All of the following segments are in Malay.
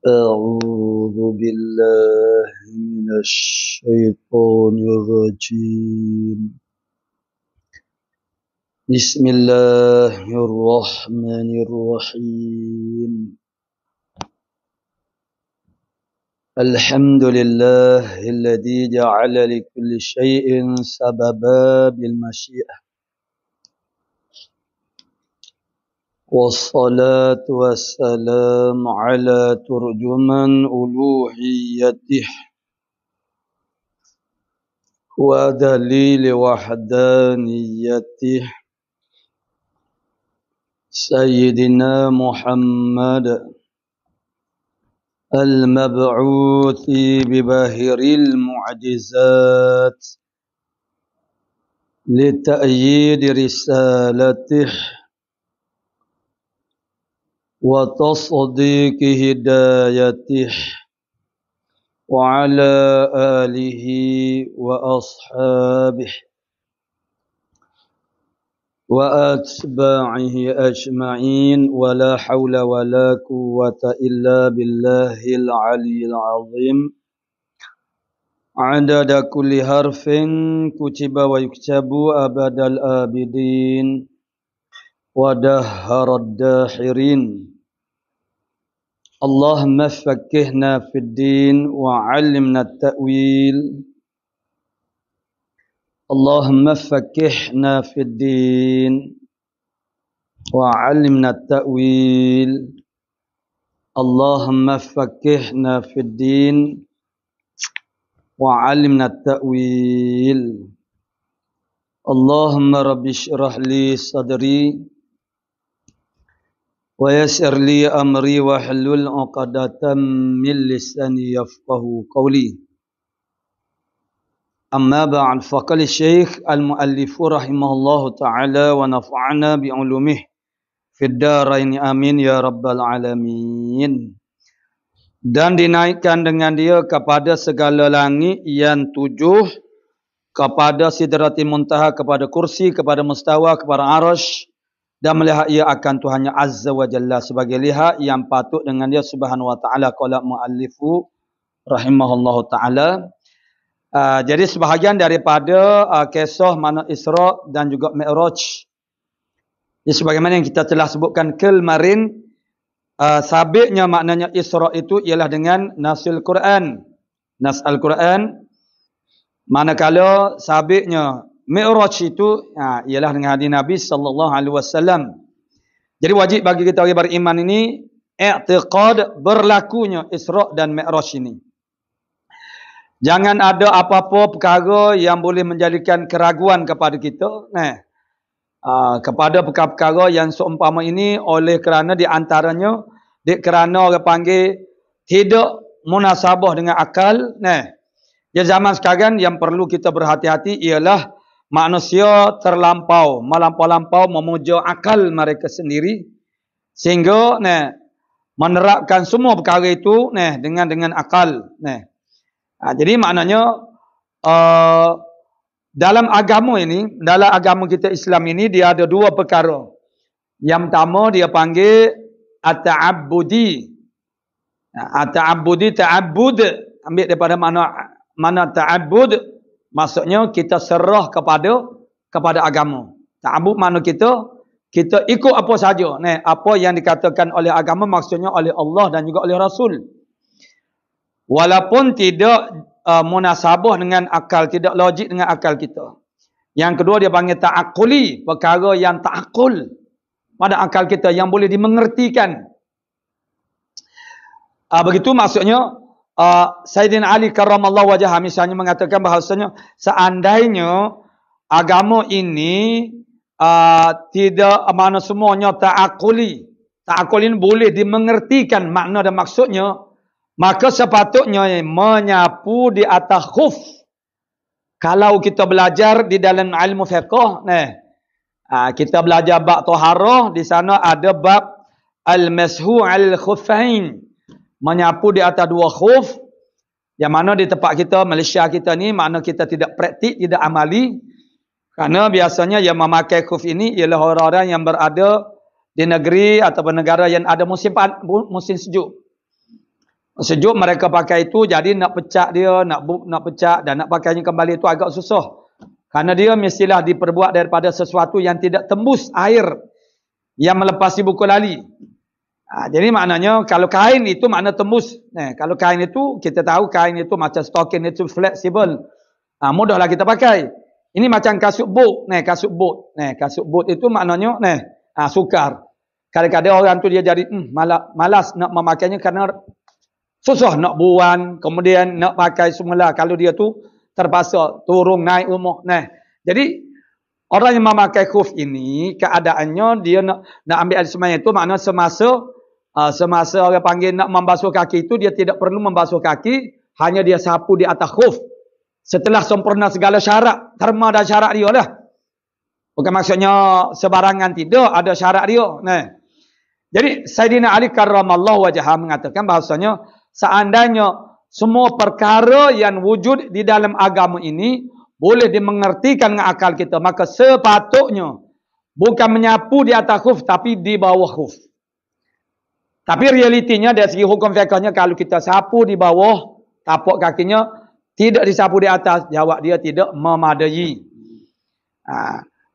أعوذ بالله من الشيطان الرجيم. بسم الله الرحمن الرحيم. الحمد لله الذي جعل لكل شيء سببا بالمشيئة، والصلاة والسلام على ترجمان ألوهيته ودليل وحدانيته سيدنا محمد المبعوث بباهر المعجزات لتأييد رسالته وتصديق هدايته، وعلى آله وأصحابه وأتباعه أجمعين، ولا حول ولا قوة إلا بالله العلي العظيم. عدد كل حرف كتب ويكتب أبد الآبدين ودهر الداحرين. اللهم فقهنا في الدين وعلمنا التأويل. اللهم فقهنا في الدين وعلمنا التأويل. اللهم فقهنا في الدين وعلمنا التأويل. اللهم رب اشرح لي صدري ويسر لي أمري واحلل عقدة من لساني يفقهوا قولي. أما بعد، فقال الشيخ المؤلف رحمه الله تعالى ونفعنا بعلومه في الدارين آمين ya rabbal alamin. Dan dinaikkan dengan dia kepada segala langit yang tujuh, kepada sidratil muntaha, kepada kursi, kepada mustawa, kepada arasy, dan melihat ia akan Tuhannya Azza wa Jalla sebagai lihat yang patut dengan dia subhanahu wa ta'ala. Qala muallifu rahimahullahu ta'ala. Jadi sebahagian daripada kisah mana Isra dan juga Mi'raj, sebagaimana yang kita telah sebutkan kemarin, sabitnya maknanya Isra itu ialah dengan nasil Quran, nas Al-Quran. Manakala sabitnya Mi'raj itu ialah dengan hadis Nabi sallallahu alaihi wasallam. Jadi wajib bagi kita orang beriman ini i'tiqad berlakunya Isra dan Mi'raj ini. Jangan ada apa-apa perkara yang boleh menjadikan keraguan kepada kita. Kepada perkara-perkara yang seumpama ini, oleh kerana di antaranya kerana orang panggil tidak munasabah dengan akal. Di zaman sekarang yang perlu kita berhati-hati ialah manusia melampau-lampau memuja akal mereka sendiri, sehingga menerapkan semua perkara itu dengan akal. Jadi maknanya dalam agama ini, dalam agama kita Islam ini, dia ada dua perkara. Yang pertama dia panggil at-ta'abbudi. At-ta'abbudi, ta'abbud ambil daripada mana ta'abbud, maksudnya kita serah kepada agama. Ta'abbud makna kita ikut apa saja. Apa yang dikatakan oleh agama, maksudnya oleh Allah dan juga oleh Rasul. Walaupun tidak munasabah dengan akal, tidak logik dengan akal kita. Yang kedua dia panggil ta'akuli, perkara yang ta'akul pada akal kita, yang boleh dimengertikan. Begitu maksudnya Sayyidina Ali karramallahu wajhah misalnya mengatakan bahawasanya seandainya agama ini tidak mana semuanya ta'akuli ini boleh dimengertikan makna dan maksudnya, maka sepatutnya menyapu di atas khuf. Kalau kita belajar di dalam ilmu fiqh, kita belajar bab taharah, di sana ada bab al-mashu al-khuffain, menyapu di atas dua khuf. Yang mana di tempat kita, Malaysia kita ni, makna kita tidak praktik, tidak amali. Kerana biasanya yang memakai khuf ini ialah orang-orang yang berada di negeri ataupun negara yang ada musim sejuk. Sejuk mereka pakai itu, jadi nak pecah dia, nak pecah dan nak pakainya kembali itu agak susah. Karena dia mestilah diperbuat daripada sesuatu yang tidak tembus air yang melepasi buku lali. Jadi maknanya kalau kain itu makna tembus. Kalau kain itu kita tahu kain itu macam stocking itu fleksibel. Mudahlah kita pakai. Ini macam kasut bot. Kasut bot. Kasut bot itu maknanya sukar. Kadang-kadang orang tu dia jadi malas nak memakainya kerana susah nak buang, kemudian nak pakai semula. Kalau dia tu terpaksa turun naik rumah. Jadi orang yang memakai khuf ini keadaannya dia nak ambil air sembahyang itu makna semasa orang panggil nak membasuh kaki itu dia tidak perlu membasuh kaki, hanya dia sapu di atas khuf. Setelah sempurna segala syarat, terma dan syarat dia lah. Bukan maksudnya sebarangan, tidak, ada syarat dia. Jadi Sayyidina Ali karramallahu wajhah mengatakan bahasanya seandainya semua perkara yang wujud di dalam agama ini boleh dimengertikan dengan akal kita, maka sepatutnya bukan menyapu di atas khuf tapi di bawah khuf. Tapi realitinya dari segi hukum fiqhnya kalau kita sapu di bawah tapak kakinya, tidak disapu di atas, jawab dia tidak memadai.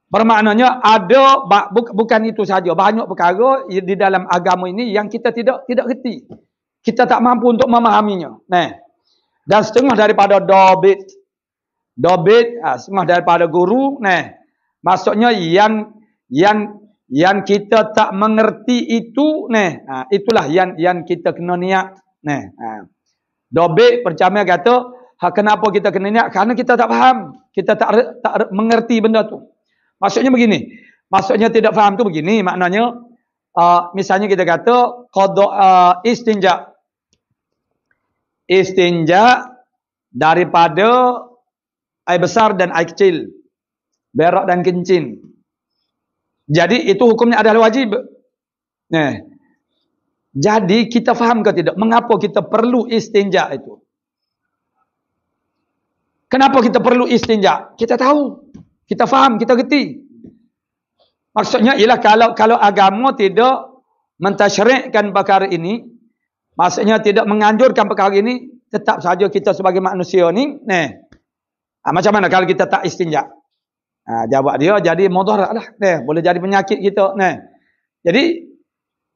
Bermaknanya ada bukan itu saja, banyak perkara di dalam agama ini yang kita tidak reti. Kita tak mampu untuk memahaminya. Dan setengah daripada dobit, setengah daripada guru, maksudnya yang kita tak mengerti itu, itulah yang kita kena niat. Dobit percama kata, kenapa kita kena niat? Karena kita tak faham, kita tak mengerti benda tu. Maksudnya begini, maksudnya tidak faham tu begini, maknanya misalnya kita kata qada istinja. Istinja daripada air besar dan air kecil, berak dan kencing. Jadi itu hukumnya adalah wajib. Jadi kita faham ke tidak mengapa kita perlu istinja itu? Kenapa kita perlu istinja? Kita tahu, kita faham, kita reti. Maksudnya ialah kalau agama tidak mentasyri'kan perkara ini, maksudnya tidak menganjurkan perkara ini, tetap saja kita sebagai manusia ni, macam mana kalau kita tak istinja? Jawab dia jadi mudarat lah. Boleh jadi penyakit kita. Jadi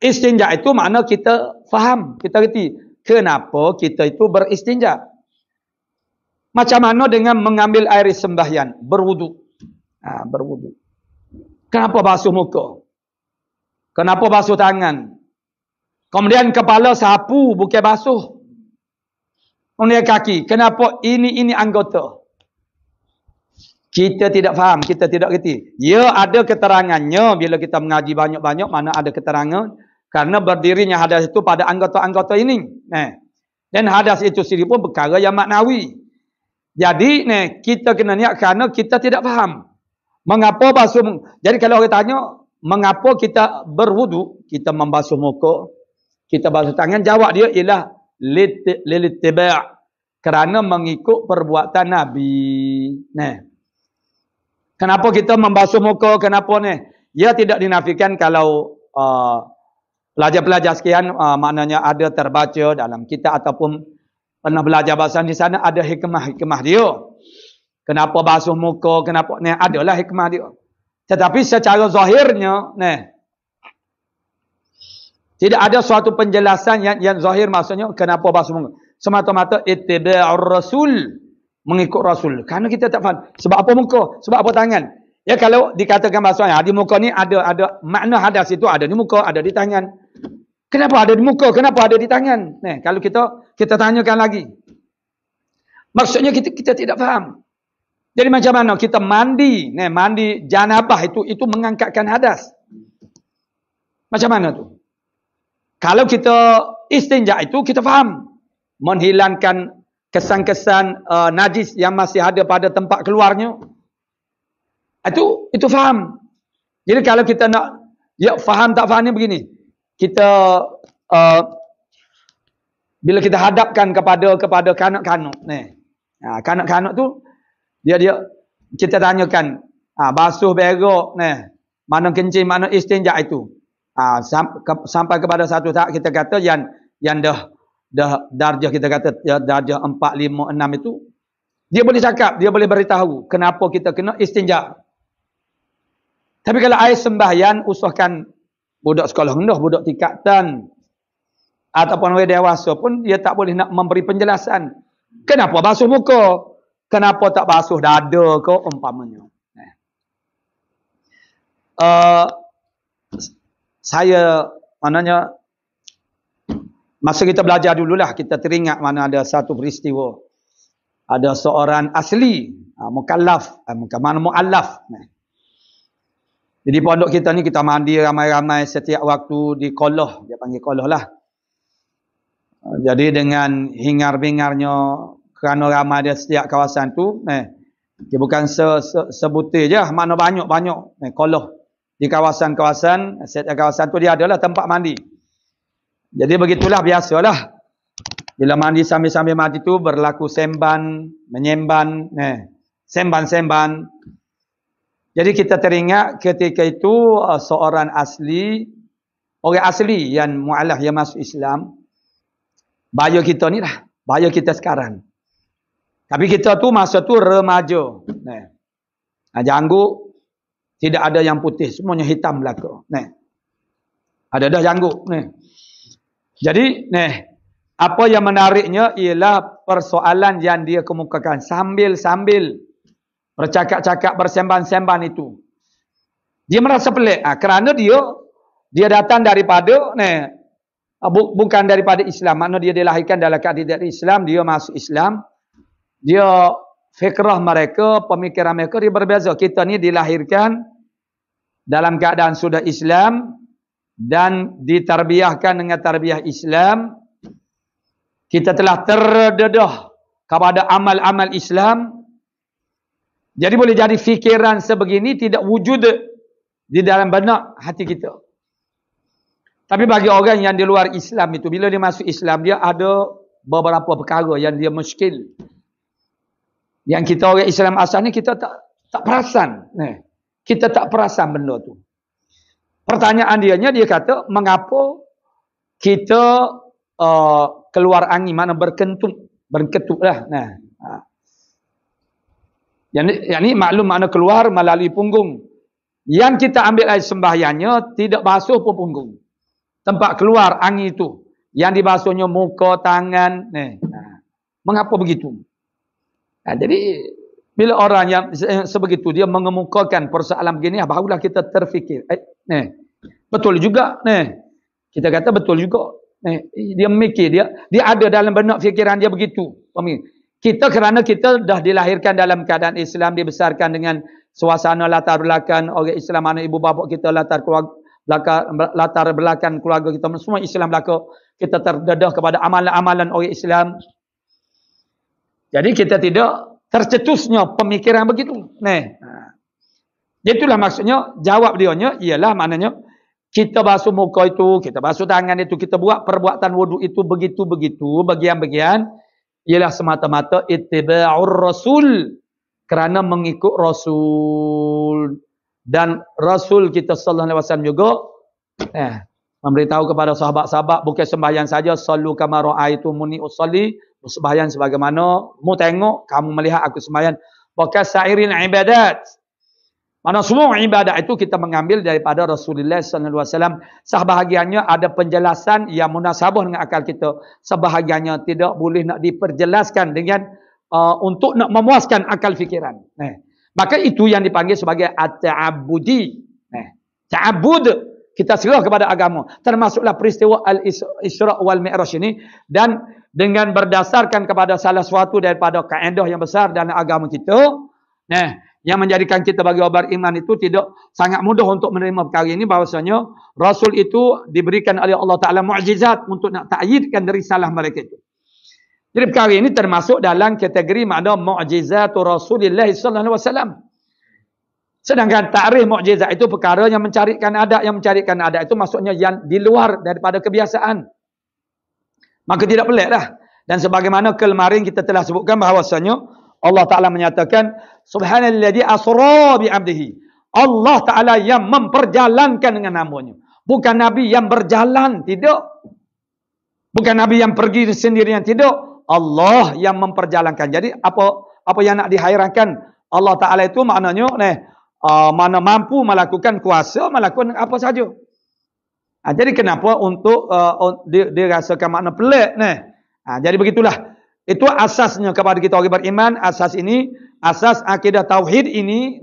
istinja itu makna kita faham, kita reti kenapa kita itu beristinja. Macam mana dengan mengambil air sembahyang, berwudu. Berwudu. Kenapa basuh muka? Kenapa basuh tangan? Kemudian kepala sapu bukan basuh. Kemudian kaki. Kenapa ini anggota? Kita tidak faham, kita tidak reti. Ya ada keterangannya bila kita mengaji banyak-banyak, mana ada keterangan. Karena berdirinya hadas itu pada anggota-anggota ini. Dan hadas itu sendiri pun perkara yang maknawi. Jadi kita kena niat kerana kita tidak faham. Mengapa basuh? Jadi kalau orang tanya, mengapa kita berwudu? Kita membasuh muka, kita basuh tangan. Jawab dia ialah lilittiba'. Kerana mengikut perbuatan Nabi. Kenapa kita membasuh muka? Kenapa Ya tidak dinafikan kalau pelajar-pelajar sekian maknanya ada terbaca dalam kitab ataupun pernah belajar bahasa di sana ada hikmah-hikmah dia. Kenapa basuh muka, kenapa adalah hikmah dia. Tetapi secara zahirnya tidak ada suatu penjelasan yang zahir maksudnya kenapa basuh muka. Semata-mata ittiba'ur rasul, mengikut rasul. Karena kita tak faham sebab apa muka, sebab apa tangan. Ya kalau dikatakan bahasanya di muka ni ada makna hadas itu ada di muka, ada di tangan. Kenapa ada di muka? Kenapa ada di tangan? Kalau kita tanyakan lagi. Maksudnya kita tidak faham. Jadi macam mana kita mandi? Mandi janabah itu mengangkatkan hadas. Macam mana tu? Kalau kita istinja itu kita faham. Menghilangkan kesan-kesan najis yang masih ada pada tempat keluarnya. Itu faham. Jadi kalau kita nak faham tak fahamnya begini. Kita bila kita hadapkan kepada kanak-kanak kanak-kanak tu dia kita tanyakan basuh berak mana kencing mana istinja itu sampai kepada satu tahap kita kata yang dah darjah kita kata darjah 4, 5, 6 itu, dia boleh cakap, dia boleh beritahu kenapa kita kena istinja. Tapi kalau air sembahyang, usahakan budak sekolah rendah, budak tingkatan ataupun orang dewasa pun dia tak boleh nak memberi penjelasan. Kenapa basuh muka? Kenapa tak basuh dada ke umpamanya? Saya maknanya masa kita belajar dululah kita teringat mana ada satu peristiwa. Ada seorang asli mukallaf, mana muallaf. Jadi pondok kita ni kita mandi ramai-ramai setiap waktu di Kolah, dia panggil Kolah lah. Jadi dengan hingar-bingarnya kerana ramai dia setiap kawasan tu, dia bukan sebutir je, mana banyak-banyak Kolah. Di kawasan-kawasan, setiap kawasan tu dia adalah tempat mandi. Jadi begitulah biasalah. Bila mandi sambil-sambil mandi tu berlaku semban, menyemban, semban-semban. Jadi kita teringat ketika itu seorang asli, orang asli yang mu'alaf yang masuk Islam, bahaya kita ni lah, bahaya kita sekarang. Tapi kita tu masa tu remaja. Janggut, tidak ada yang putih, semuanya hitam belaka. Ada dah janggut. Jadi, apa yang menariknya ialah persoalan yang dia kemukakan sambil-sambil bercakap-cakap bersemban-semban itu. Dia merasa pelik kerana dia datang daripada bukan daripada Islam. Maknanya dia dilahirkan dalam keadaan Islam, dia masuk Islam. Dia fikrah mereka, pemikiran mereka dia berbeza. Kita ni dilahirkan dalam keadaan sudah Islam dan ditarbiyahkan dengan tarbiyah Islam. Kita telah terdedah kepada amal-amal Islam. Jadi boleh jadi fikiran sebegini tidak wujud di dalam benak hati kita. Tapi bagi orang yang di luar Islam itu, bila dia masuk Islam, dia ada beberapa perkara yang dia muskil. Yang kita orang Islam asal ni kita tak perasan. Kita tak perasan benda tu. Pertanyaan dia kata, mengapa kita keluar angin, mana berkentut lah. Yang ni maklum makna keluar melalui punggung. Yang kita ambil air sembahyangnya tidak basuh pun punggung. Tempat keluar angin itu. Yang dibasuhnya muka, tangan. Mengapa begitu? Jadi bila orang yang sebegitu dia mengemukakan persoalan begini, barulah kita terfikir. Betul juga. Kita kata betul juga. Dia memikir, dia ada dalam benak fikiran dia begitu. Kita kerana kita dah dilahirkan dalam keadaan Islam, dibesarkan dengan suasana latar belakang orang Islam, mana ibu bapa kita latar belakang keluarga kita semua Islam belaka. Kita terdedah kepada amalan-amalan orang Islam. Jadi kita tidak tercetusnya pemikiran begitu. Itulah maksudnya, jawab dia ialah maknanya kita basuh muka itu, kita basuh tangan itu, kita buat perbuatan wuduk itu begitu-begitu, bagian-bagian ialah semata-mata ittiba'ur rasul, kerana mengikut Rasul. Dan Rasul kita sallallahu alaihi wasallam juga memberitahu kepada sahabat-sahabat, bukan sembahyang saja, sallu kama ra'aitumuni usalli, sembahyang sebagaimana mu tengok kamu melihat aku sembahyang. Bukan sairin ibadat, mana semua ibadat itu kita mengambil daripada Rasulullah sallallahu alaihi wasallam. Sebahagiannya ada penjelasan yang munasabah dengan akal kita, sebahagiannya tidak boleh nak diperjelaskan dengan untuk nak memuaskan akal fikiran. Maka itu yang dipanggil sebagai at-ta'abbudi. Ta'abbud, kita serah kepada agama. Termasuklah peristiwa Al-Isra' wal Mi'raj ini, dan dengan berdasarkan kepada salah suatu daripada kaedah yang besar dalam agama kita, yang menjadikan kita bagi orang beriman itu tidak sangat mudah untuk menerima perkara ini, bahawasanya Rasul itu diberikan oleh Allah Ta'ala mu'jizat untuk nak ta'yidkan risalah mereka itu. Jadi perkara ini termasuk dalam kategori makna mu'jizatu Rasulullah sallallahu alaihi wasallam. Sedangkan takrif mu'jizat itu perkara yang mencarikan adat. Yang mencarikan adat itu maksudnya yang di luar daripada kebiasaan. Maka tidak pelik dah. Dan sebagaimana kemarin kita telah sebutkan bahawasanya Allah Ta'ala menyatakan subhanalladzi asra bi'abdihi. Allah Ta'ala yang memperjalankan dengan namanya. Bukan Nabi yang berjalan. Tidak. Bukan Nabi yang pergi sendirian, tidak. Allah yang memperjalankan. Jadi apa yang nak dihairankan Allah Taala itu maknanya mana mampu melakukan kuasa melakukan apa saja. Jadi kenapa untuk dirasakan makna pelik jadi begitulah. Itu asasnya kepada kita orang beriman. Asas ini, asas akidah tauhid ini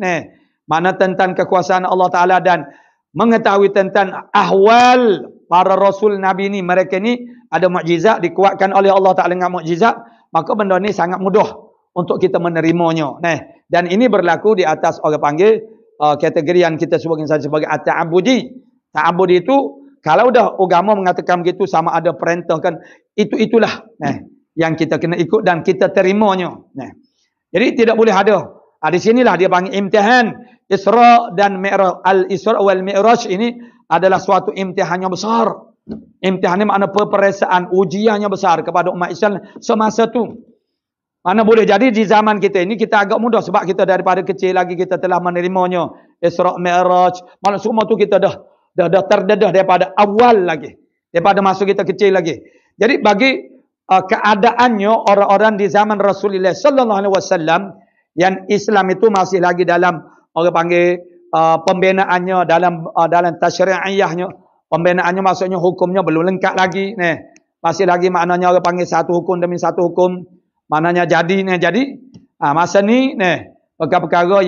makna tentang kekuasaan Allah Taala dan mengetahui tentang ahwal para rasul nabi ini. Mereka ni ada mukjizat, dikuatkan oleh Allah Taala dengan mukjizat, maka benda ni sangat mudah untuk kita menerimanya. Dan ini berlaku di atas orang panggil kategori yang kita sebutkan sebagai at-ta'abbudi. Ta'abbudi itu kalau dah agama mengatakan begitu, sama ada perintah kan, itulah yang kita kena ikut dan kita terimanya. Jadi tidak boleh ada. Di sinilah dia panggil imtihan. Isra dan Mi'raj, al-Isra wal Mi'raj ini adalah suatu imtihannya besar. Imtihan ini makna peperiksaan, ujiannya besar kepada umat Islam semasa tu. Mana boleh jadi di zaman kita ini kita agak mudah sebab kita daripada kecil lagi kita telah menerimanya. Isra Mi'raj, maksud semua tu kita dah terdedah daripada awal lagi. Daripada masa kita kecil lagi. Jadi bagi keadaannya orang-orang di zaman Rasulullah sallallahu alaihi wasallam yang Islam itu masih lagi dalam orang panggil pembinaannya, dalam tasyri'iyahnya. Pembinaannya maksudnya hukumnya belum lengkap lagi. Masih lagi maknanya orang panggil satu hukum demi satu hukum. Maknanya jadi. Masa ni perkara-perkara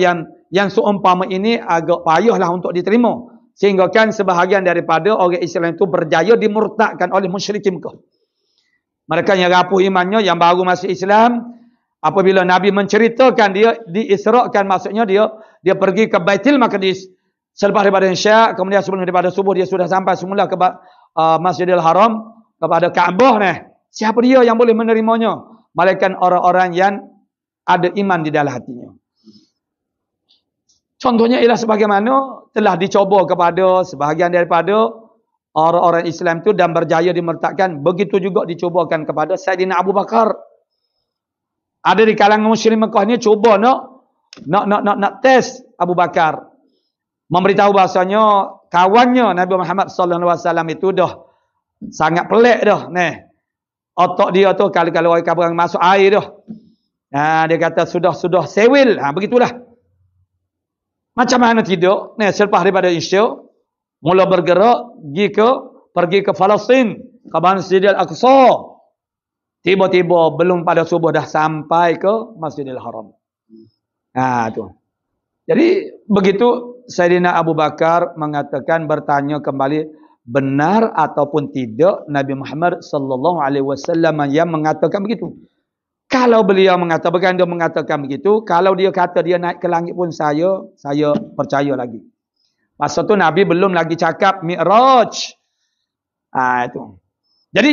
yang seumpama ini agak payahlah untuk diterima. Sehingga kan sebahagian daripada orang Islam itu berjaya dimurtadkan oleh musyrikin Mekah. Mereka yang rapuh imannya, yang baru masuk Islam, apabila Nabi menceritakan dia diisrakan, maksudnya dia pergi ke Baitul Maqdis selepas daripada Isya, kemudian sebelum daripada subuh dia sudah sampai semula ke Masjidil Haram, kepada Kaabah. Siapa dia yang boleh menerimanya? Malaikat orang-orang yang ada iman di dalam hatinya. Contohnya ialah sebagaimana telah dicoba kepada sebahagian daripada orang-orang Islam itu dan berjaya dimurtadkan. Begitu juga dicobakan kepada Saidina Abu Bakar. Ada di kalangan musyrik Mekah ni cuba nak test Abu Bakar. Memberitahu bahasanya kawannya Nabi Muhammad sallallahu alaihi wasallam itu dah sangat pelik dah. Otak dia tu kalau orang kabur masuk air dah. Dia kata sudah sewil. Begitulah. Macam mana tidak? Selepas daripada Isya mula bergerak pergi ke Palestin, ke Masjidil Aqsa. Tiba-tiba belum pada subuh dah sampai ke Masjidil Haram. Tu. Jadi begitu Sayyidina Abu Bakar mengatakan, bertanya kembali, benar ataupun tidak Nabi Muhammad sallallahu alaihi wasallam yang mengatakan begitu. Kalau beliau mengatakan begitu, kalau dia kata dia naik ke langit pun saya percaya lagi. Masa tu Nabi belum lagi cakap Mi'raj. Itu. Jadi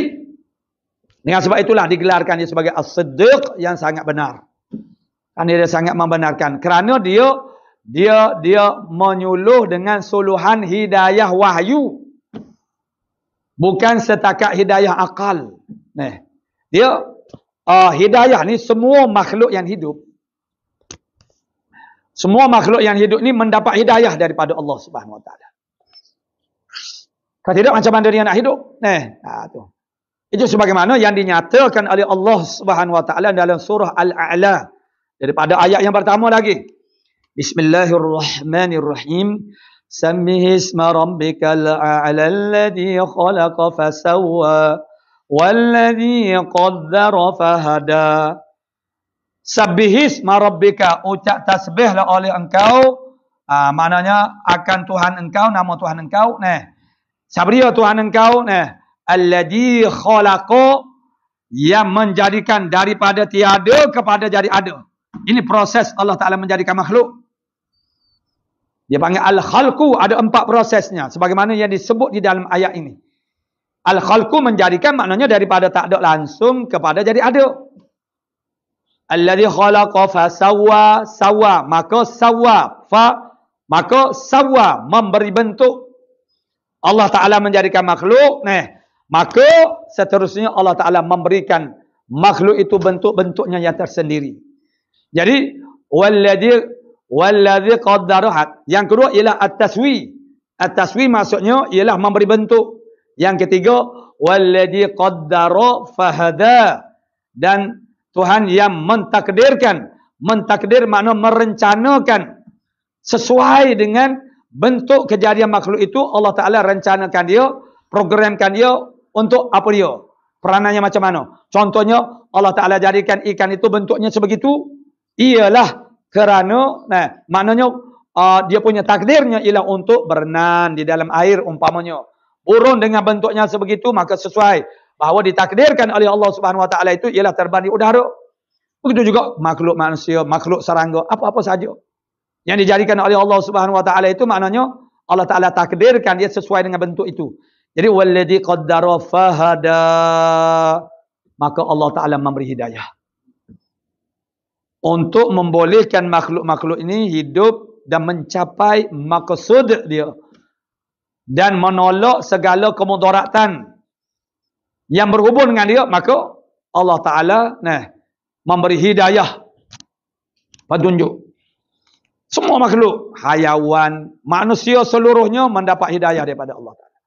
dengan sebab itulah digelarkan dia sebagai As-Siddiq yang sangat benar. Kan dia sangat membenarkan kerana dia menyuluh dengan suluhan hidayah wahyu. Bukan setakat hidayah akal. Dia hidayah ni semua makhluk yang hidup. Semua makhluk yang hidup ni mendapat hidayah daripada Allah Subhanahu Wa Taala. Kalau tidak macam mana dia nak hidup? Tu. Itu sebagaimana yang dinyatakan oleh Allah Subhanahu Wa Taala dalam surah Al-A'la. Daripada ayat yang pertama lagi. Bismillahirrahmanirrahim. Sammihi isma rabbikal a'la alladhi khalaqa fasawwa walladhi qaddara fahada. Sabbihis marabbika, ucap tasbihlah oleh engkau, maknanya akan Tuhan engkau, nama Tuhan engkau. Siapa dia Tuhan engkau? Alladhi khalaqa, yang menjadikan daripada tiada kepada jadi ada. Ini proses Allah Ta'ala menjadikan makhluk. Dia panggil al-khalqu, ada 4 prosesnya sebagaimana yang disebut di dalam ayat ini. Al-khalqu menjadikan maknanya daripada tak ada langsung kepada jadi ada. Alladhi khalaqa fasawwa, sawwa, maka sawwa memberi bentuk. Allah Ta'ala menjadikan makhluk, maka seterusnya Allah Ta'ala memberikan makhluk itu bentuk-bentuknya yang tersendiri. Jadi walladhi qaddara. Yang kedua ialah at-taswi. At-taswi maksudnya ialah memberi bentuk. Yang ketiga Walladzi qaddara fahada. Dan Tuhan yang mentakdirkan. Mentakdir makna merencanakan sesuai dengan bentuk kejadian makhluk itu. Allah Ta'ala rencanakan dia, programkan dia untuk apa dia, peranannya macam mana. Contohnya Allah Ta'ala jadikan ikan itu bentuknya sebegitu, ialah kerana maknanya dia punya takdirnya ialah untuk berenang di dalam air umpamanya. Burung dengan bentuknya sebegitu, maka sesuai bahawa ditakdirkan oleh Allah Subhanahu Wa Ta'ala itu ialah terbang di udara. Begitu juga makhluk manusia, makhluk serangga, apa-apa saja yang dijadikan oleh Allah Subhanahu Wa Ta'ala itu maknanya Allah Ta'ala takdirkan dia sesuai dengan bentuk itu. Jadi walladzi qaddara fahada, maka Allah Ta'ala memberi hidayah untuk membolehkan makhluk-makhluk ini hidup dan mencapai maksud dia dan menolak segala kemudaratan yang berhubung dengan dia. Maka Allah Ta'ala memberi hidayah, petunjuk. Semua makhluk, hayawan, manusia seluruhnya mendapat hidayah daripada Allah Ta'ala.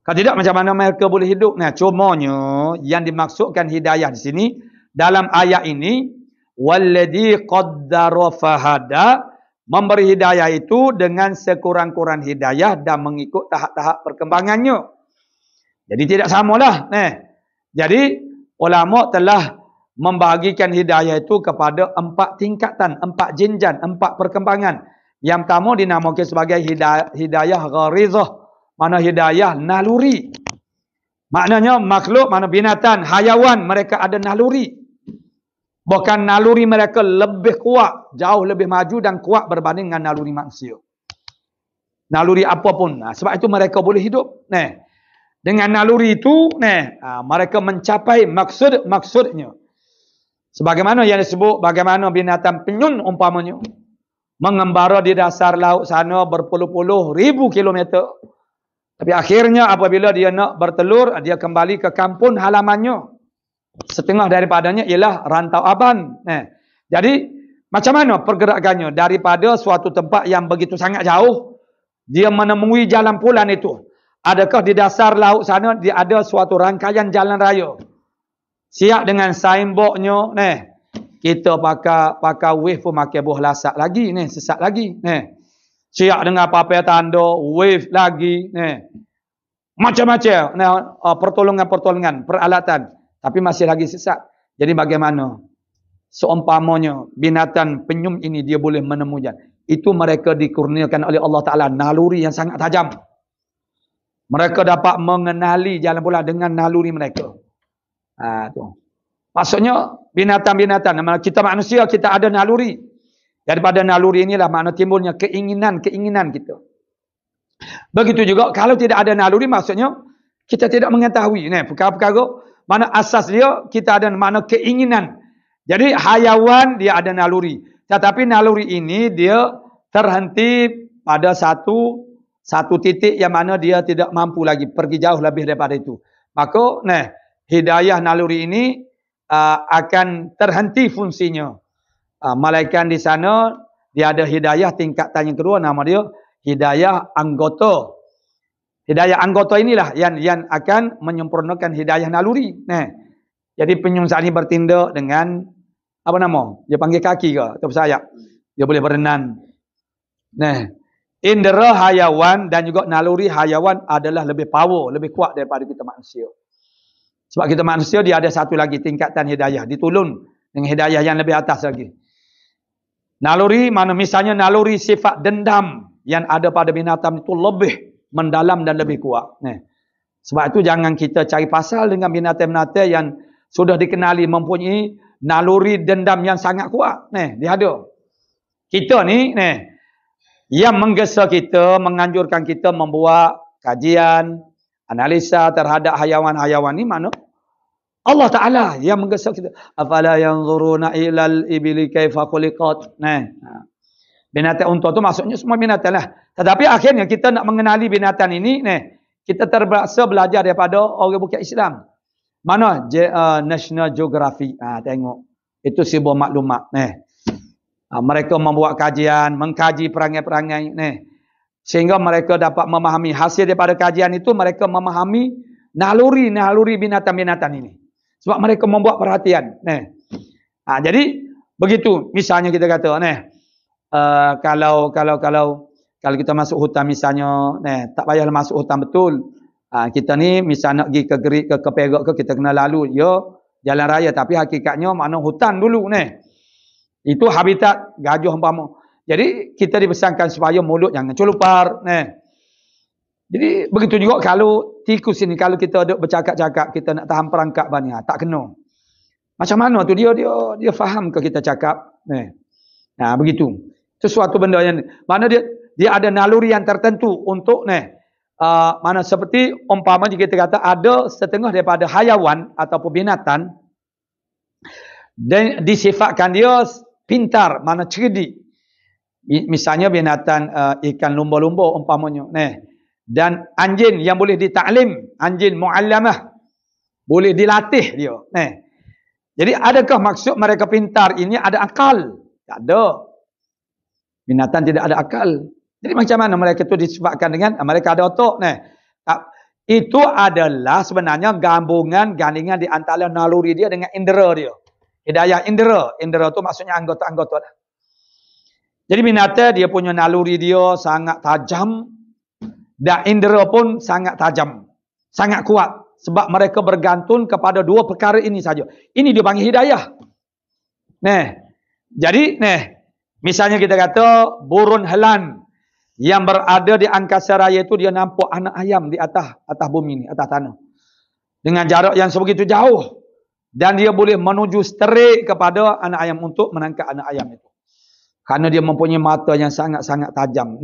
Kalau tidak, macam mana mereka boleh hidup? Cumanya yang dimaksudkan hidayah di sini dalam ayat ini, walladzi qaddara fahada, memberi hidayah itu dengan sekurang-kurang hidayah dan mengikut tahap-tahap perkembangannya. Jadi tidak samalah. Jadi ulama telah membahagikan hidayah itu kepada 4 tingkatan, 4 jenjang, 4 perkembangan. Yang pertama dinamakan sebagai hidayah gharizah. Mana hidayah naluri. Maknanya makhluk, mana binatang, hayawan, mereka ada naluri. Bahkan naluri mereka lebih kuat, jauh lebih maju dan kuat berbanding dengan naluri manusia. Naluri apapun. Sebab itu mereka boleh hidup. Dengan naluri itu, mereka mencapai maksudnya. Sebagaimana yang disebut, bagaimana binatang penyun umpamanya mengembara di dasar laut sana berpuluh-puluh ribu kilometer. Tapi akhirnya apabila dia nak bertelur, dia kembali ke kampung halamannya. Setengah daripadanya ialah rantau aban. Jadi macam mana pergerakannya daripada suatu tempat yang begitu sangat jauh, dia menemui jalan pulang itu. Adakah di dasar laut sana dia ada suatu rangkaian jalan raya? Siap dengan signboardnya, kita pakai wave pun pakai buah lasak lagi, sesat lagi, siap dengan papai tanda, wave lagi, macam-macam, pertolongan-pertolongan, peralatan, tapi masih lagi sesat. Jadi bagaimana? Seumpamanya binatang penyum ini dia boleh menemukan. Itu mereka dikurniakan oleh Allah Ta'ala naluri yang sangat tajam. Mereka dapat mengenali jalan pulang dengan naluri mereka. Tu. Maksudnya binatang-binatang, kita manusia kita ada naluri. Daripada naluri inilah makna timbulnya keinginan kita. Begitu juga kalau tidak ada naluri, maksudnya kita tidak mengetahui perkara-perkara mana asas dia, kita ada makna keinginan. Jadi hayawan dia ada naluri, tetapi naluri ini dia terhenti pada satu titik yang mana dia tidak mampu lagi pergi jauh lebih daripada itu. Maka hidayah naluri ini akan terhenti fungsinya. Malaikat di sana dia ada hidayah tingkatan yang kedua, nama dia hidayah anggota. Hidayah anggota inilah yang akan menyempurnakan hidayah naluri. Jadi penyung saat ini bertindak dengan apa nama? Dia panggil kaki ke atau sayap. Dia boleh berenang. Indera hayawan dan juga naluri hayawan adalah lebih power, lebih kuat daripada kita manusia. Sebab kita manusia dia ada satu lagi tingkatan hidayah, ditulun dengan hidayah yang lebih atas lagi. Naluri mana misalnya naluri sifat dendam yang ada pada binatang itu lebih mendalam dan lebih kuat. Sebab itu jangan kita cari pasal dengan binatang-binatang yang sudah dikenali mempunyai naluri dendam yang sangat kuat. Dia ada. Kita ni yang menggesa kita, menganjurkan kita membuat kajian, analisa terhadap hayawan-hayawan ni mana? Allah Ta'ala yang menggesa kita. Afala yanzuruna ilal ibili kaifa khuliqat. Binatang unta tu maksudnya semua binatang lah. Tetapi akhirnya kita nak mengenali binatang ini, kita terpaksa belajar daripada orang bukan Islam. Mana? National Geographic. Tengok. Itu sebuah maklumat. Mereka membuat kajian, mengkaji perangai-perangai. Sehingga mereka dapat memahami hasil daripada kajian itu, mereka memahami naluri binatang-binatang ini. Sebab mereka membuat perhatian. Jadi begitu. Misalnya kita kata, kalau kita masuk hutan misalnya, tak payahlah masuk hutan betul. Kita ni misalnya nak pergi ke Gerik ke Perak ke, kita kena lalu jalan raya, tapi hakikatnya mana hutan dulu. Itu habitat gajah umpama. Jadi kita dipesankan supaya mulut jangan celupar. Jadi begitu juga kalau tikus ini, kalau kita duk bercakap-cakap, kita nak tahan perangkap banyak, tak kena. Macam mana tu dia faham ke kita cakap? Begitu. Itu suatu benda yang mana dia ada naluri yang tertentu untuk mana seperti umpamanya kita kata ada setengah daripada hayawan ataupun binatang dan disifatkan dia pintar, mana cerdik. Misalnya binatang ikan lumba-lumba umpamanya. Dan anjing yang boleh ditaklim, anjing muallamah, boleh dilatih dia. Jadi adakah maksud mereka pintar ini ada akal? Tak ada. Binatang tidak ada akal. Jadi macam mana mereka itu disebabkan dengan mereka ada otak? Itu adalah sebenarnya gandingan di antara naluri dia dengan indera dia. Hidayah indera. Indera itu maksudnya anggota-anggota. Jadi binatang dia punya naluri dia sangat tajam. Dan indera pun sangat tajam. Sangat kuat. Sebab mereka bergantung kepada dua perkara ini saja. Ini dia panggil hidayah. Jadi, misalnya kita kata burun helan yang berada di angkasa raya itu dia nampak anak ayam di atas bumi ni, atas tanah. Dengan jarak yang sebegitu jauh. Dan dia boleh menuju straight kepada anak ayam untuk menangkap anak ayam itu. Kerana dia mempunyai mata yang sangat-sangat tajam.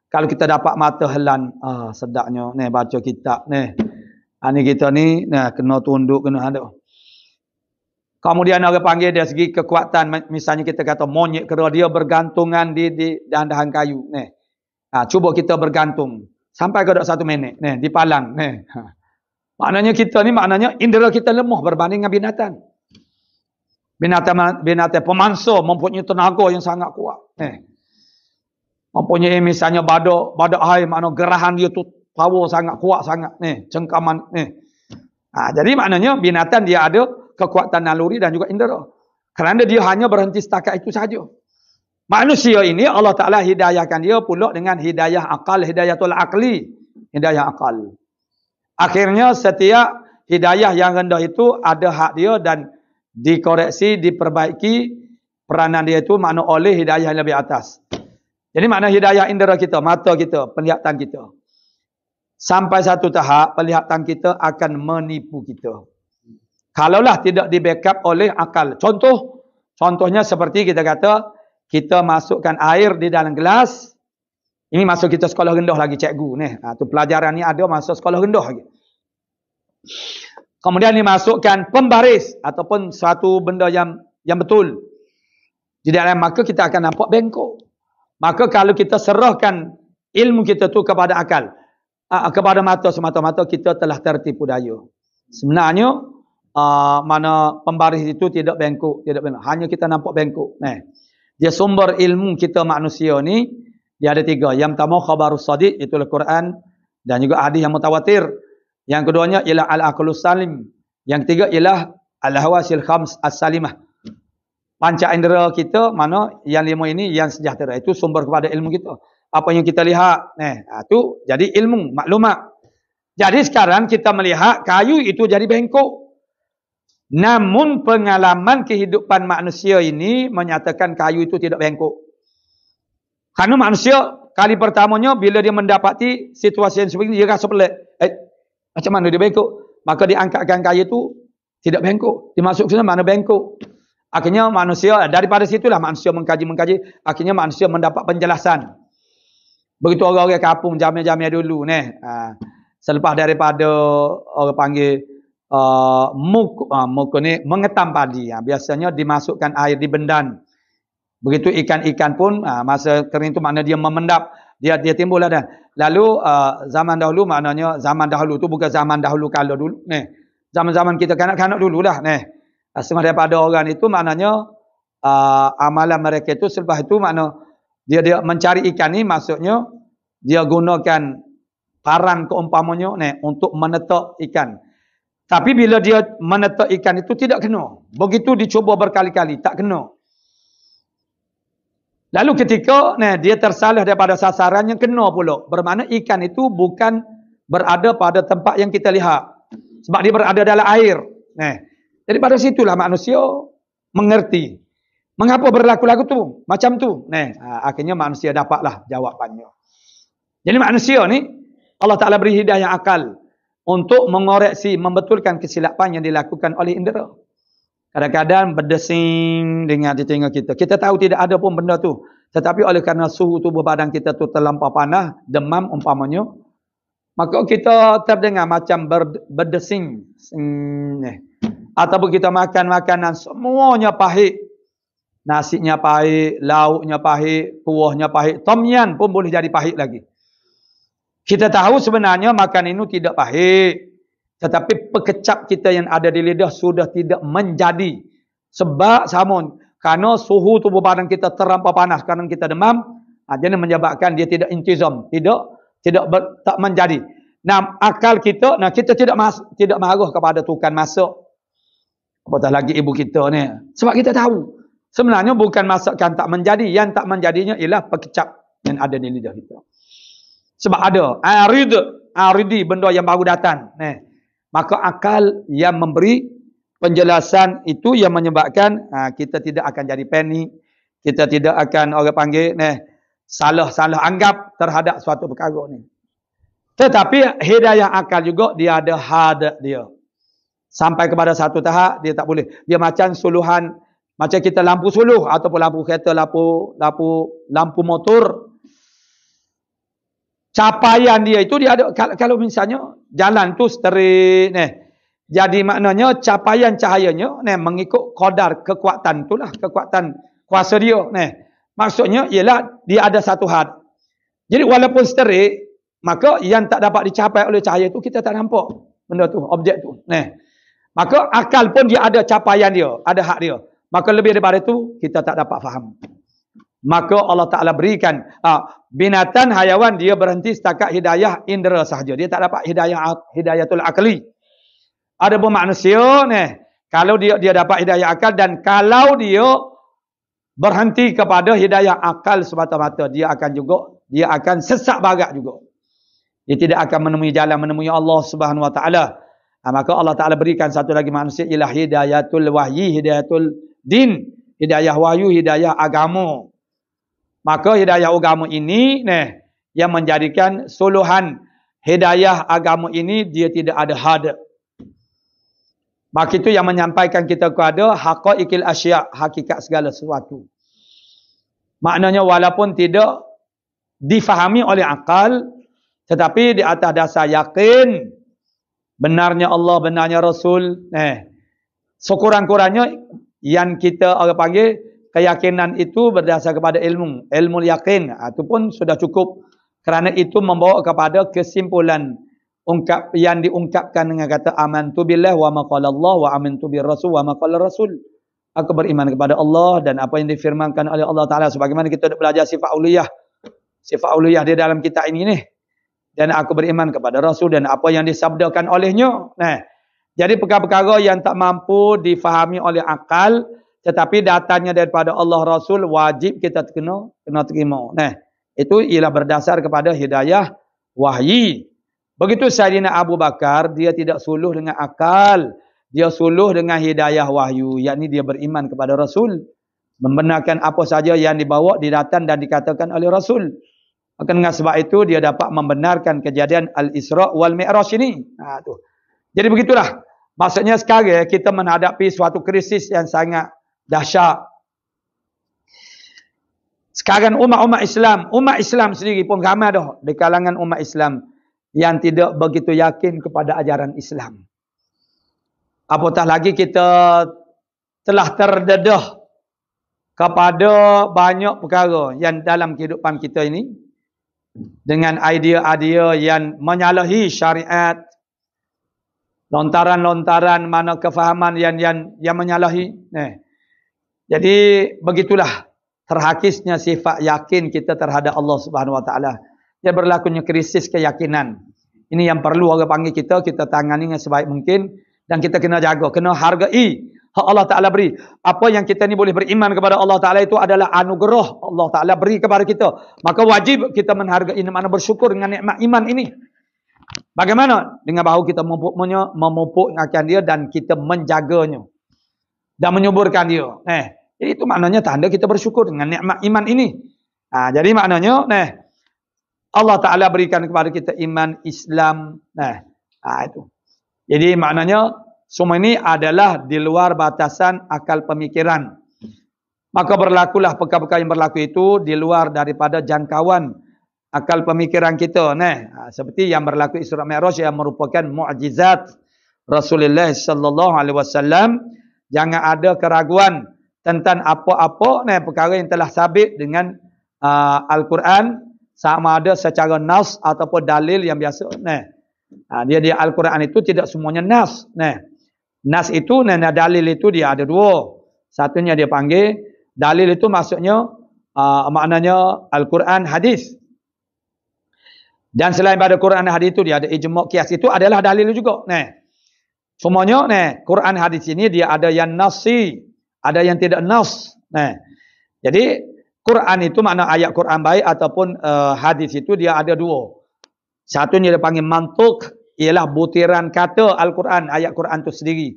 Kalau kita dapat mata helan, sedapnya baca kitab ni kita ni kena tunduk, kena ada. Kemudian orang panggil dari segi kekuatan, misalnya kita kata monyet kera, dia bergantungan di dahan-dahan kayu. Cuba kita bergantung sampai ke 1 minit di palang. Maknanya kita ni indera kita lemah berbanding dengan binatang. Binatang pemangsa mempunyai tenaga yang sangat kuat. Mempunyai misalnya badak air, makna gerahan dia tu power sangat kuat sangat cengkaman. Jadi maknanya binatang dia ada kekuatan naluri dan juga indera. Kerana dia hanya berhenti setakat itu saja. Manusia ini Allah Ta'ala hidayahkan dia pula dengan hidayah akal, hidayatul akli, hidayah akal. Akhirnya setiap hidayah yang rendah itu ada hak dia dan dikoreksi, diperbaiki peranan dia itu makna oleh hidayah yang lebih atas. Jadi makna hidayah indera kita, mata kita, penglihatan kita. Sampai satu tahap, penglihatan kita akan menipu kita. Kalaulah tidak di backup oleh akal. Contohnya seperti kita kata, kita masukkan air di dalam gelas. Ini masuk kita sekolah rendah lagi cikgu. Tu pelajaran ni ada masuk sekolah rendah lagi. Kemudian dimasukkan pembaris ataupun suatu benda yang betul. Di dalam maka kita akan nampak bengkok. Maka kalau kita serahkan ilmu kita tu kepada akal, kepada mata semata-mata, kita telah tertipu daya. Sebenarnya mana pembaris itu tidak bengkok, hanya kita nampak bengkok. Dia sumber ilmu kita manusia ni dia ada 3. Yang pertama khabarus shadiq, itu Al-Quran dan juga hadis yang mutawatir. Yang keduanya ialah al-aqlus salim. Yang ketiga ialah al-hawasil khams as-salimah. Panca indera kita mana yang 5 ini yang sejahtera, itu sumber kepada ilmu kita. Apa yang kita lihat, itu jadi ilmu, maklumat. Jadi sekarang kita melihat kayu itu jadi bengkok. Namun pengalaman kehidupan manusia ini menyatakan kayu itu tidak bengkok. Karena manusia kali pertamanya bila dia mendapati situasi yang seperti ini, dia rasa pelik. Macam mana dia bengkok? Maka diangkatkan kayu itu tidak bengkok. Dimasuk ke sana mana bengkok. Akhirnya manusia, daripada situlah manusia mengkaji. Akhirnya manusia mendapat penjelasan. Begitu orang-orang kampung jamia-jamia dulu. Selepas daripada orang panggil muk ni mengetam padi. Biasanya dimasukkan air di bendan. Begitu ikan-ikan pun masa kering itu maknanya dia memendap. Dia timbul lah dah. Lalu zaman dahulu maknanya zaman dahulu tu bukan zaman dahulu kala dulu. Zaman-zaman kita kanak-kanak dulu lah. Setengah daripada orang itu maknanya amalan mereka itu selepas itu makna dia mencari ikan ni maksudnya dia gunakan parang keumpamanya untuk menetak ikan. Tapi bila dia menetak ikan itu tidak kena. Begitu dicuba berkali-kali tak kena. Lalu ketika dia tersalah daripada sasaran yang kena pula. Bermakna ikan itu bukan berada pada tempat yang kita lihat. Sebab dia berada dalam air. Jadi pada situlah manusia mengerti. Mengapa berlaku lagu tu? Macam tu. Akhirnya manusia dapatlah jawapannya. Jadi manusia ni, Allah Ta'ala beri hidayah akal untuk mengoreksi, membetulkan kesilapan yang dilakukan oleh indera. Kadang-kadang berdesing dengan di telinga kita. Kita tahu tidak ada pun benda tu. Tetapi oleh kerana suhu tubuh badan kita tu terlampau panas, demam umpamanya, maka kita terdengar macam berdesing. Ataupun kita makan makanan semuanya pahit. Nasinya pahit, lauknya pahit, kuahnya pahit. Tom yam pun boleh jadi pahit lagi. Kita tahu sebenarnya makan itu tidak pahit. Tetapi pekecap kita yang ada di lidah sudah tidak menjadi. Sebab sama. Kerana suhu tubuh badan kita terlampau panas. Kerana kita demam. Jadi menyebabkan dia tidak intizam. Tak menjadi. Akal kita. Kita tidak marah kepada tukang masak. Apatah lagi ibu kita ni. Sebab kita tahu. Sebenarnya bukan masakan tak menjadi. Yang tak menjadinya ialah pekecap yang ada di lidah kita. Sebab ada aridi benda yang baru datang. Maka akal yang memberi penjelasan itu yang menyebabkan kita tidak akan jadi panik. Kita tidak akan orang panggil salah anggap terhadap suatu perkara ni. Tetapi hidayah akal juga dia ada had dia. Sampai kepada satu tahap dia tak boleh. Dia macam suluhan, macam kita lampu suluh ataupun lampu kereta, lampu motor. Capaian dia itu dia ada, kalau misalnya jalan tu straight jadi maknanya capaian cahayanya mengikut kadar kekuatan itulah, kekuatan kuasa dia maksudnya ialah dia ada satu had. Jadi walaupun straight, maka yang tak dapat dicapai oleh cahaya tu kita tak nampak benda tu, objek tu. Maka akal pun dia ada capaian dia, ada had dia. Maka lebih daripada itu kita tak dapat faham. Maka Allah Ta'ala berikan binatang, hayawan dia berhenti setakat hidayah indera sahaja. Dia tak dapat hidayatul akli. Ada pun manusia kalau dia dapat hidayah akal, dan kalau dia berhenti kepada hidayah akal semata-mata, dia akan sesak barat juga. Dia tidak akan menemui jalan, menemui Allah Subhanahu Wa Ta'ala. Maka Allah Ta'ala berikan satu lagi manusia ialah hidayatul wahyi, hidayatul din, hidayah wahyu, hidayah agama. Maka hidayah agama ini yang menjadikan suluhan hidayah agama ini dia tidak ada had. Maka itu yang menyampaikan kita kepada haqaiqil asya', hakikat segala sesuatu. Maknanya walaupun tidak difahami oleh akal, tetapi di atas dasar yakin benarnya Allah, benarnya Rasul, sekurang-kurangnya yang kita orang panggil keyakinan itu berdasar kepada ilmu yakin. Itu pun sudah cukup. Kerana itu membawa kepada kesimpulan yang diungkapkan dengan kata amantu billah wa ma qala Allah wa amantu bir rasul wa ma qala rasul. Aku beriman kepada Allah dan apa yang difirmankan oleh Allah Ta'ala. Sebagaimana kita dah belajar sifat uliyah. Sifat uliyah di dalam kitab ini Dan aku beriman kepada Rasul dan apa yang disabdakan olehnya. Jadi perkara-perkara yang tak mampu difahami oleh akal, tetapi datanya daripada Allah Rasul, wajib kita kena terima. Itu ialah berdasar kepada hidayah wahyi. Begitu Sayyidina Abu Bakar, dia tidak suluh dengan akal. Dia suluh dengan hidayah wahyu. Yakni dia beriman kepada Rasul. Membenarkan apa saja yang dibawa, didatang dan dikatakan oleh Rasul. Maka dengan sebab itu, dia dapat membenarkan kejadian Al-Isra' wal Mi'raj ini. Jadi begitulah. Maksudnya sekarang kita menghadapi suatu krisis yang sangat dahsyat. Sekarang umat Islam sendiri pun ramai dah di kalangan umat Islam yang tidak begitu yakin kepada ajaran Islam. Apatah lagi kita telah terdedah kepada banyak perkara yang dalam kehidupan kita ini dengan idea-idea yang menyalahi syariat, lontaran-lontaran mana kefahaman yang menyalahi. Jadi begitulah terhakisnya sifat yakin kita terhadap Allah Subhanahu Wa Taala. Dia berlakunya krisis keyakinan. Ini yang perlu orang panggil kita tangani dengan sebaik mungkin dan kita kena jaga, kena hargai hak Allah Ta'ala beri. Apa yang kita ni boleh beriman kepada Allah Ta'ala itu adalah anugerah Allah Ta'ala beri kepada kita. Maka wajib kita menghargai, mana bersyukur dengan nikmat iman ini. Bagaimana? Dengan bahawa kita memupukkan dia dan kita menjaganya dan menyuburkan dia. Jadi itu maknanya tanda kita bersyukur dengan nikmat iman ini. Jadi maknanya, Allah Ta'ala berikan kepada kita iman Islam. Itu. Jadi maknanya semua ini adalah di luar batasan akal pemikiran. Maka berlakulah perkara-perkara yang berlaku itu di luar daripada jangkauan akal pemikiran kita. Seperti yang berlaku Isra Mi'raj yang merupakan mukjizat Rasulullah sallallahu alaihi wasallam. Jangan ada keraguan tentang apa-apa perkara yang telah sabit dengan Al-Quran, sama ada secara nas ataupun dalil yang biasa. Dia Al-Quran itu tidak semuanya nas. Nas itu dalil itu dia ada dua. Satunya dia panggil dalil itu maksudnya maknanya Al-Quran hadis. Dan selain pada Quran dan hadis itu dia ada ijma' qiyas, itu adalah dalil juga. Semuanya Quran hadis ini dia ada yang nasi, ada yang tidak nas. Jadi Quran itu makna ayat Quran baik ataupun hadis itu dia ada dua. Satunya dia panggil mantuk, ialah butiran kata Al-Quran, ayat Quran itu sendiri.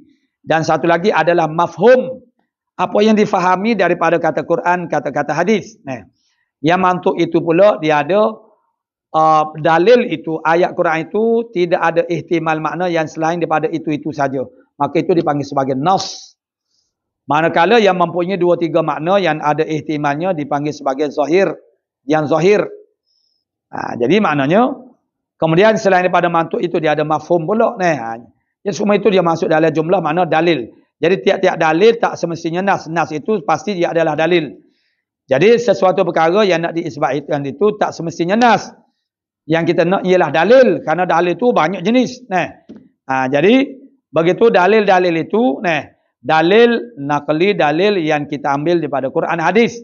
Dan satu lagi adalah mafhum, apa yang difahami daripada kata Quran, kata-kata hadis. Yang mantuk itu pula dia ada dalil itu, ayat Quran itu tidak ada ihtimal makna yang selain daripada itu saja. Maka itu dipanggil sebagai nas. Manakala yang mempunyai 2-3 makna yang ada ihtimalnya dipanggil sebagai zahir, yang zahir. Jadi maknanya, kemudian selain daripada mantuk itu dia ada mafhum pula. Jadi semua itu dia masuk dalam jumlah makna dalil. Jadi tiap-tiap dalil tak semestinya nas. Nas itu pasti dia adalah dalil. Jadi sesuatu perkara yang nak diisbatkan itu tak semestinya nas. Yang kita nak ialah dalil, kerana dalil itu banyak jenis. Jadi begitu dalil-dalil itu, dalil naqli, dalil yang kita ambil daripada Quran hadis.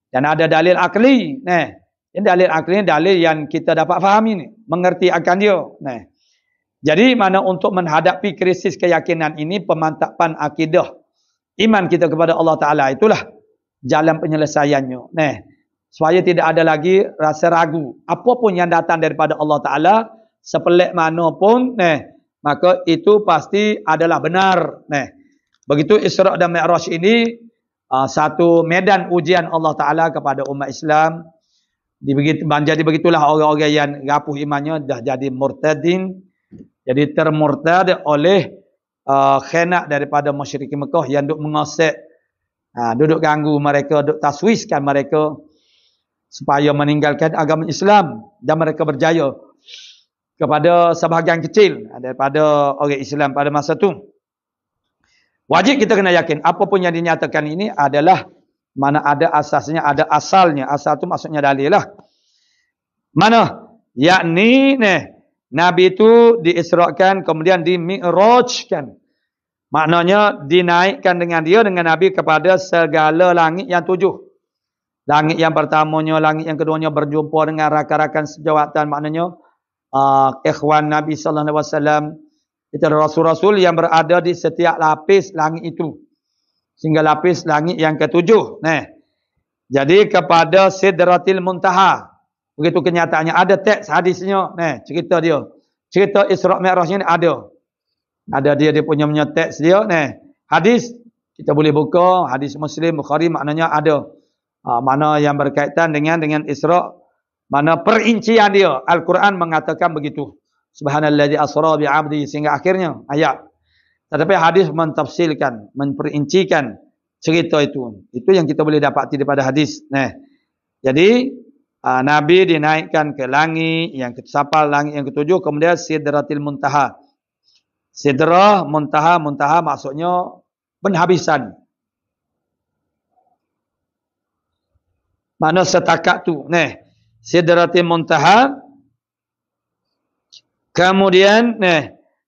Dan ada dalil akli. Ini dalil akli, dalil yang kita dapat fahami ni, mengerti akan dia. Jadi mana untuk menghadapi krisis keyakinan ini, pemantapan akidah iman kita kepada Allah Ta'ala, itulah jalan penyelesaiannya. Supaya tidak ada lagi rasa ragu. Apapun yang datang daripada Allah Ta'ala, sepelik mana pun, maka itu pasti adalah benar. Begitu Isra' dan Mi'raj ini satu medan ujian Allah Ta'ala kepada umat Islam. Jadi begitulah orang-orang yang rapuh imannya dah jadi murtadin. Jadi termurtad oleh khianat daripada musyrikin Mekah yang duk mengosak, duduk ganggu mereka, duk taswiskan mereka supaya meninggalkan agama Islam, dan mereka berjaya kepada sebahagian kecil daripada orang Islam pada masa itu. Wajib kita kena yakin apapun yang dinyatakan ini adalah mana ada asasnya, ada asalnya. Asal itu maksudnya dalil lah. Mana? Yakni Nabi itu diisrakan kemudian dimi'rajkan. Maknanya dinaikkan dengan dia, dengan Nabi kepada segala langit yang 7. Langit yang pertamanya, langit yang keduanya berjumpa dengan rakan-rakan sejawatan. Maknanya ikhwan Nabi sallallahu alaihi wasallam, itu rasul-rasul yang berada di setiap lapis langit itu. Sehingga lapis langit yang ke-7. Jadi kepada Sidratil Muntaha. Begitu kenyataannya, ada teks hadisnya. Cerita dia. Cerita Isra' Mi'raj ini ada. Ada dia punya teks dia. Hadis, kita boleh buka. Hadis Muslim, Bukhari, maknanya ada. Mana yang berkaitan dengan Isra'. Mana perincian dia. Al-Quran mengatakan begitu. Subhanalladzi asra bi'abdi, sehingga akhirnya ayat. Tetapi hadis mentafsirkan, memperincikan cerita itu. Itu yang kita boleh dapati daripada hadis. Jadi Nabi dinaikkan ke langit yang ke-7, langit yang ke-7, kemudian Sidratil Muntaha. Sidrah, Muntaha, Muntaha maksudnya penghabisan. Mana setakat tu. Sidratil Muntaha. Kemudian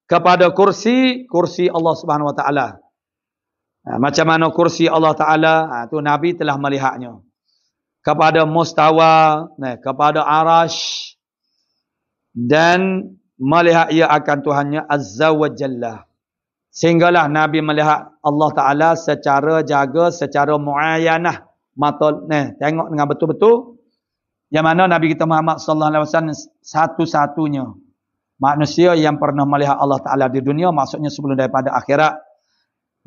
kepada kursi Allah Subhanahu wa taala. Macam mana kursi Allah Taala, tu Nabi telah melihatnya. Kepada mustawa, kepada arash, dan melihat ia akan Tuhannya Azza wa Jalla. Sehinggalah Nabi melihat Allah Ta'ala secara jaga, secara muayyanah. Mata, tengok dengan betul-betul. Yang mana Nabi kita Muhammad sallallahu alaihi wasallam satu-satunya manusia yang pernah melihat Allah Ta'ala di dunia, maksudnya sebelum daripada akhirat.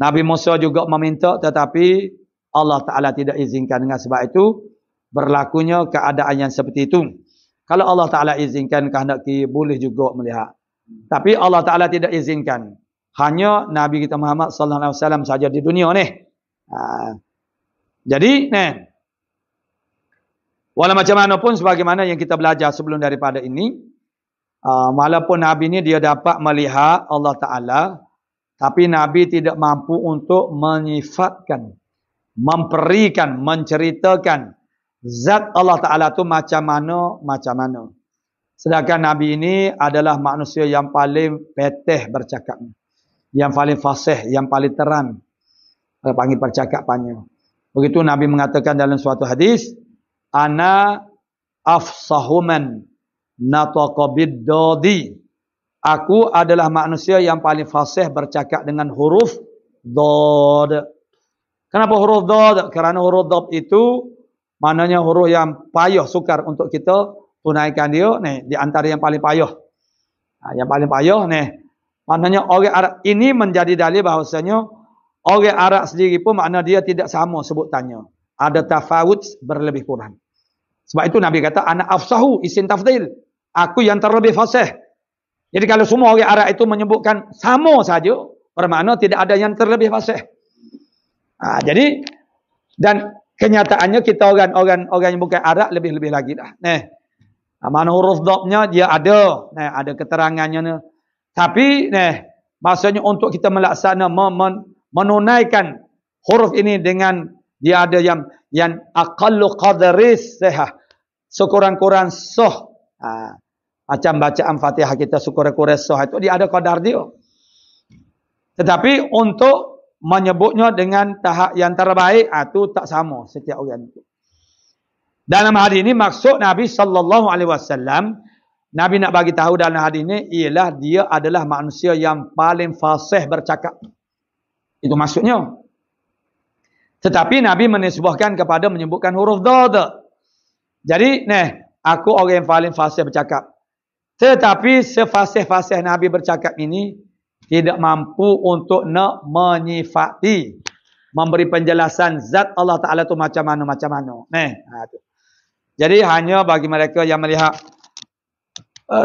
Nabi Musa juga meminta, tetapi Allah Ta'ala tidak izinkan. Dengan sebab itu, berlakunya keadaan yang seperti itu. Kalau Allah Ta'ala izinkan kehendaki, boleh juga melihat. Tapi Allah Ta'ala tidak izinkan. Hanya Nabi kita Muhammad sallallahu alaihi wasallam saja di dunia ni. Jadi, walau macam mana pun sebagaimana yang kita belajar sebelum daripada ini, walaupun Nabi ni dia dapat melihat Allah Ta'ala, tapi Nabi tidak mampu untuk menyifatkan, memperikan, menceritakan zat Allah Ta'ala tu macam mana. Sedangkan Nabi ini adalah manusia yang paling peteh bercakap, yang paling fasih, yang paling terang panggil percakapannya. Begitu Nabi mengatakan dalam suatu hadis, ana afsahuman nataqa biddadi. Aku adalah manusia yang paling fasih bercakap dengan huruf dad. Kenapa huruf dad? Kerana huruf dad itu maknanya huruf yang payah, sukar untuk kita tunaikan dia. Di antara yang paling payah. Yang paling payah maknanya orang Arab ini menjadi dalil bahawasanya orang Arab sendiri pun makna dia tidak sama sebutannya. Ada tafawut berlebih kurang. Sebab itu Nabi kata ana afsahu, isim tafdil. Aku yang terlebih fasih. Jadi kalau semua orang Arab itu menyebutkan sama saja, bermakna tidak ada yang terlebih fasih. Jadi dan kenyataannya kita orang yang bukan Arab lebih-lebih lagi dah. Mana huruf dhabnya dia ada, ada keterangannya. Tapi maksudnya untuk kita melaksana menunaikan huruf ini dengan dia ada yang aqallu qadris sahih, sekurang-kurang sah. Macam bacaan Fatihah kita sekurang-kurang sah itu dia ada kadar dia. Tetapi untuk menyebutnya dengan tahap yang terbaik itu tak sama setiap orang itu. Dalam hadis ini maksud Nabi sallallahu alaihi wasallam, Nabi nak bagi tahu dalam hadis ini ialah dia adalah manusia yang paling fasih bercakap. Itu maksudnya. Tetapi Nabi menisbahkan kepada menyebutkan huruf dad. Jadi, aku orang yang paling fasih bercakap. Tetapi sefasih-fasih Nabi bercakap ini tidak mampu untuk nak menyifati, memberi penjelasan zat Allah Ta'ala itu macam mana. Jadi hanya bagi mereka yang melihat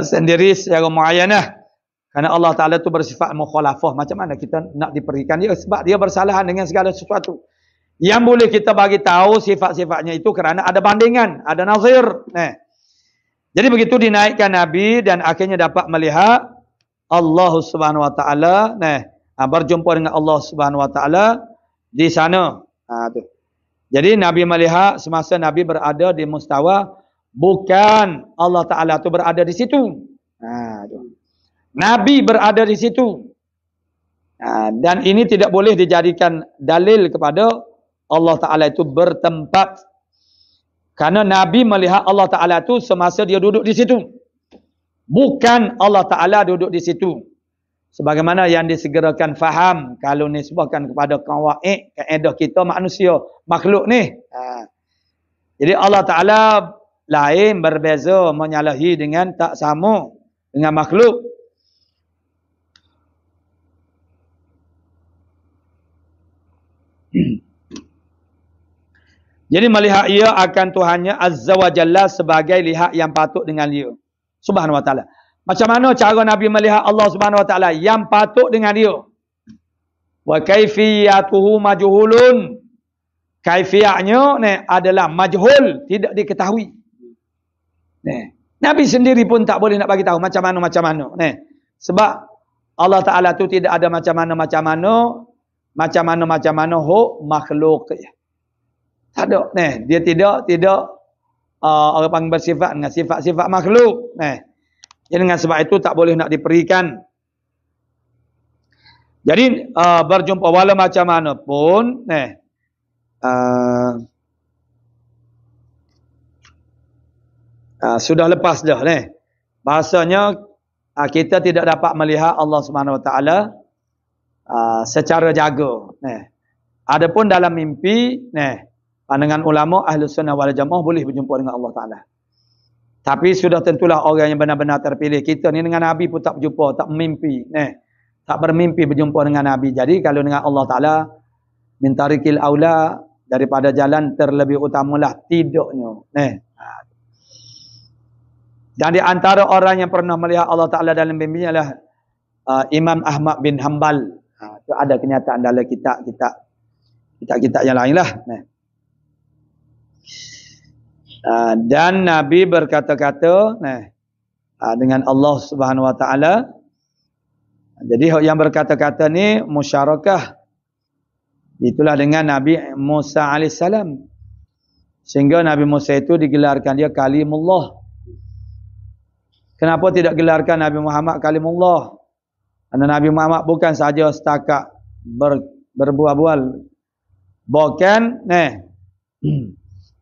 sendiri secara muayyanah, karena Allah Ta'ala itu bersifat mukhalafah. Macam mana kita nak diperikan dia? Sebab dia bersalahan dengan segala sesuatu. Yang boleh kita bagi tahu sifat-sifatnya itu kerana ada bandingan, ada nazir. Jadi begitu dinaikkan Nabi dan akhirnya dapat melihat Allah Subhanahu Wa Ta'ala. Berjumpa dengan Allah Subhanahu Wa Ta'ala di sana. Jadi Nabi melihat semasa Nabi berada di mustawa, bukan Allah Ta'ala itu berada di situ. Nabi berada di situ. Dan ini tidak boleh dijadikan dalil kepada Allah Ta'ala itu bertempat. Karena Nabi melihat Allah Ta'ala itu semasa dia duduk di situ. Bukan Allah Ta'ala duduk di situ. Sebagaimana yang disegerakan faham kalau nisbahkan kepada kawaid, kaedah kita manusia, makhluk ni. Jadi Allah Ta'ala lain, berbeza, menyalahi dengan tak sama dengan makhluk. Jadi melihat ia akan Tuhannya Azza wa Jalla sebagai lihat yang patut dengan dia Subhanahu wa Ta'ala. Macam mana cara Nabi melihat Allah Subhanahu wa Ta'ala yang patut dengan dia? Wa kaifiyatuhu majhulun. Kaifiyahnya adalah majhul, tidak diketahui. Nabi sendiri pun tak boleh nak bagi tahu macam mana. Sebab Allah Ta'ala tu tidak ada macam mana makhluk. Tak ada. Dia tidak orang panggil bersifat dengan sifat-sifat makhluk. Jadi dengan sebab itu tak boleh nak diperikan. Jadi berjumpa walau macam mana pun sudah lepas dah bahasanya kita tidak dapat melihat Allah Subhanahu Wa Taala secara jaga. Adapun dalam mimpi, pandangan ulama Ahlus Sunnah wal Jamaah boleh berjumpa dengan Allah Taala. Tapi sudah tentulah orang yang benar-benar terpilih. Kita ni dengan Nabi pun tak berjumpa, tak mimpi, tak bermimpi berjumpa dengan Nabi. Jadi kalau dengan Allah Taala min tarikil aula, daripada jalan terlebih utamalah tidaknya. Dan di antara orang yang pernah melihat Allah Taala dalam mimpi adalah Imam Ahmad bin Hanbal. Itu ada kenyataan dalam kitab-kitab yang lain lah. Dan Nabi berkata-kata dengan Allah Subhanahu Wa Taala. Jadi yang berkata-kata ni musyarakah. Itulah dengan Nabi Musa alaihissalam. Sehingga Nabi Musa itu digelarkan dia Kalimullah. Kenapa tidak gelarkan Nabi Muhammad Kalimullah? Karena Nabi Muhammad bukan saja setakat berbual-bual. Bahkan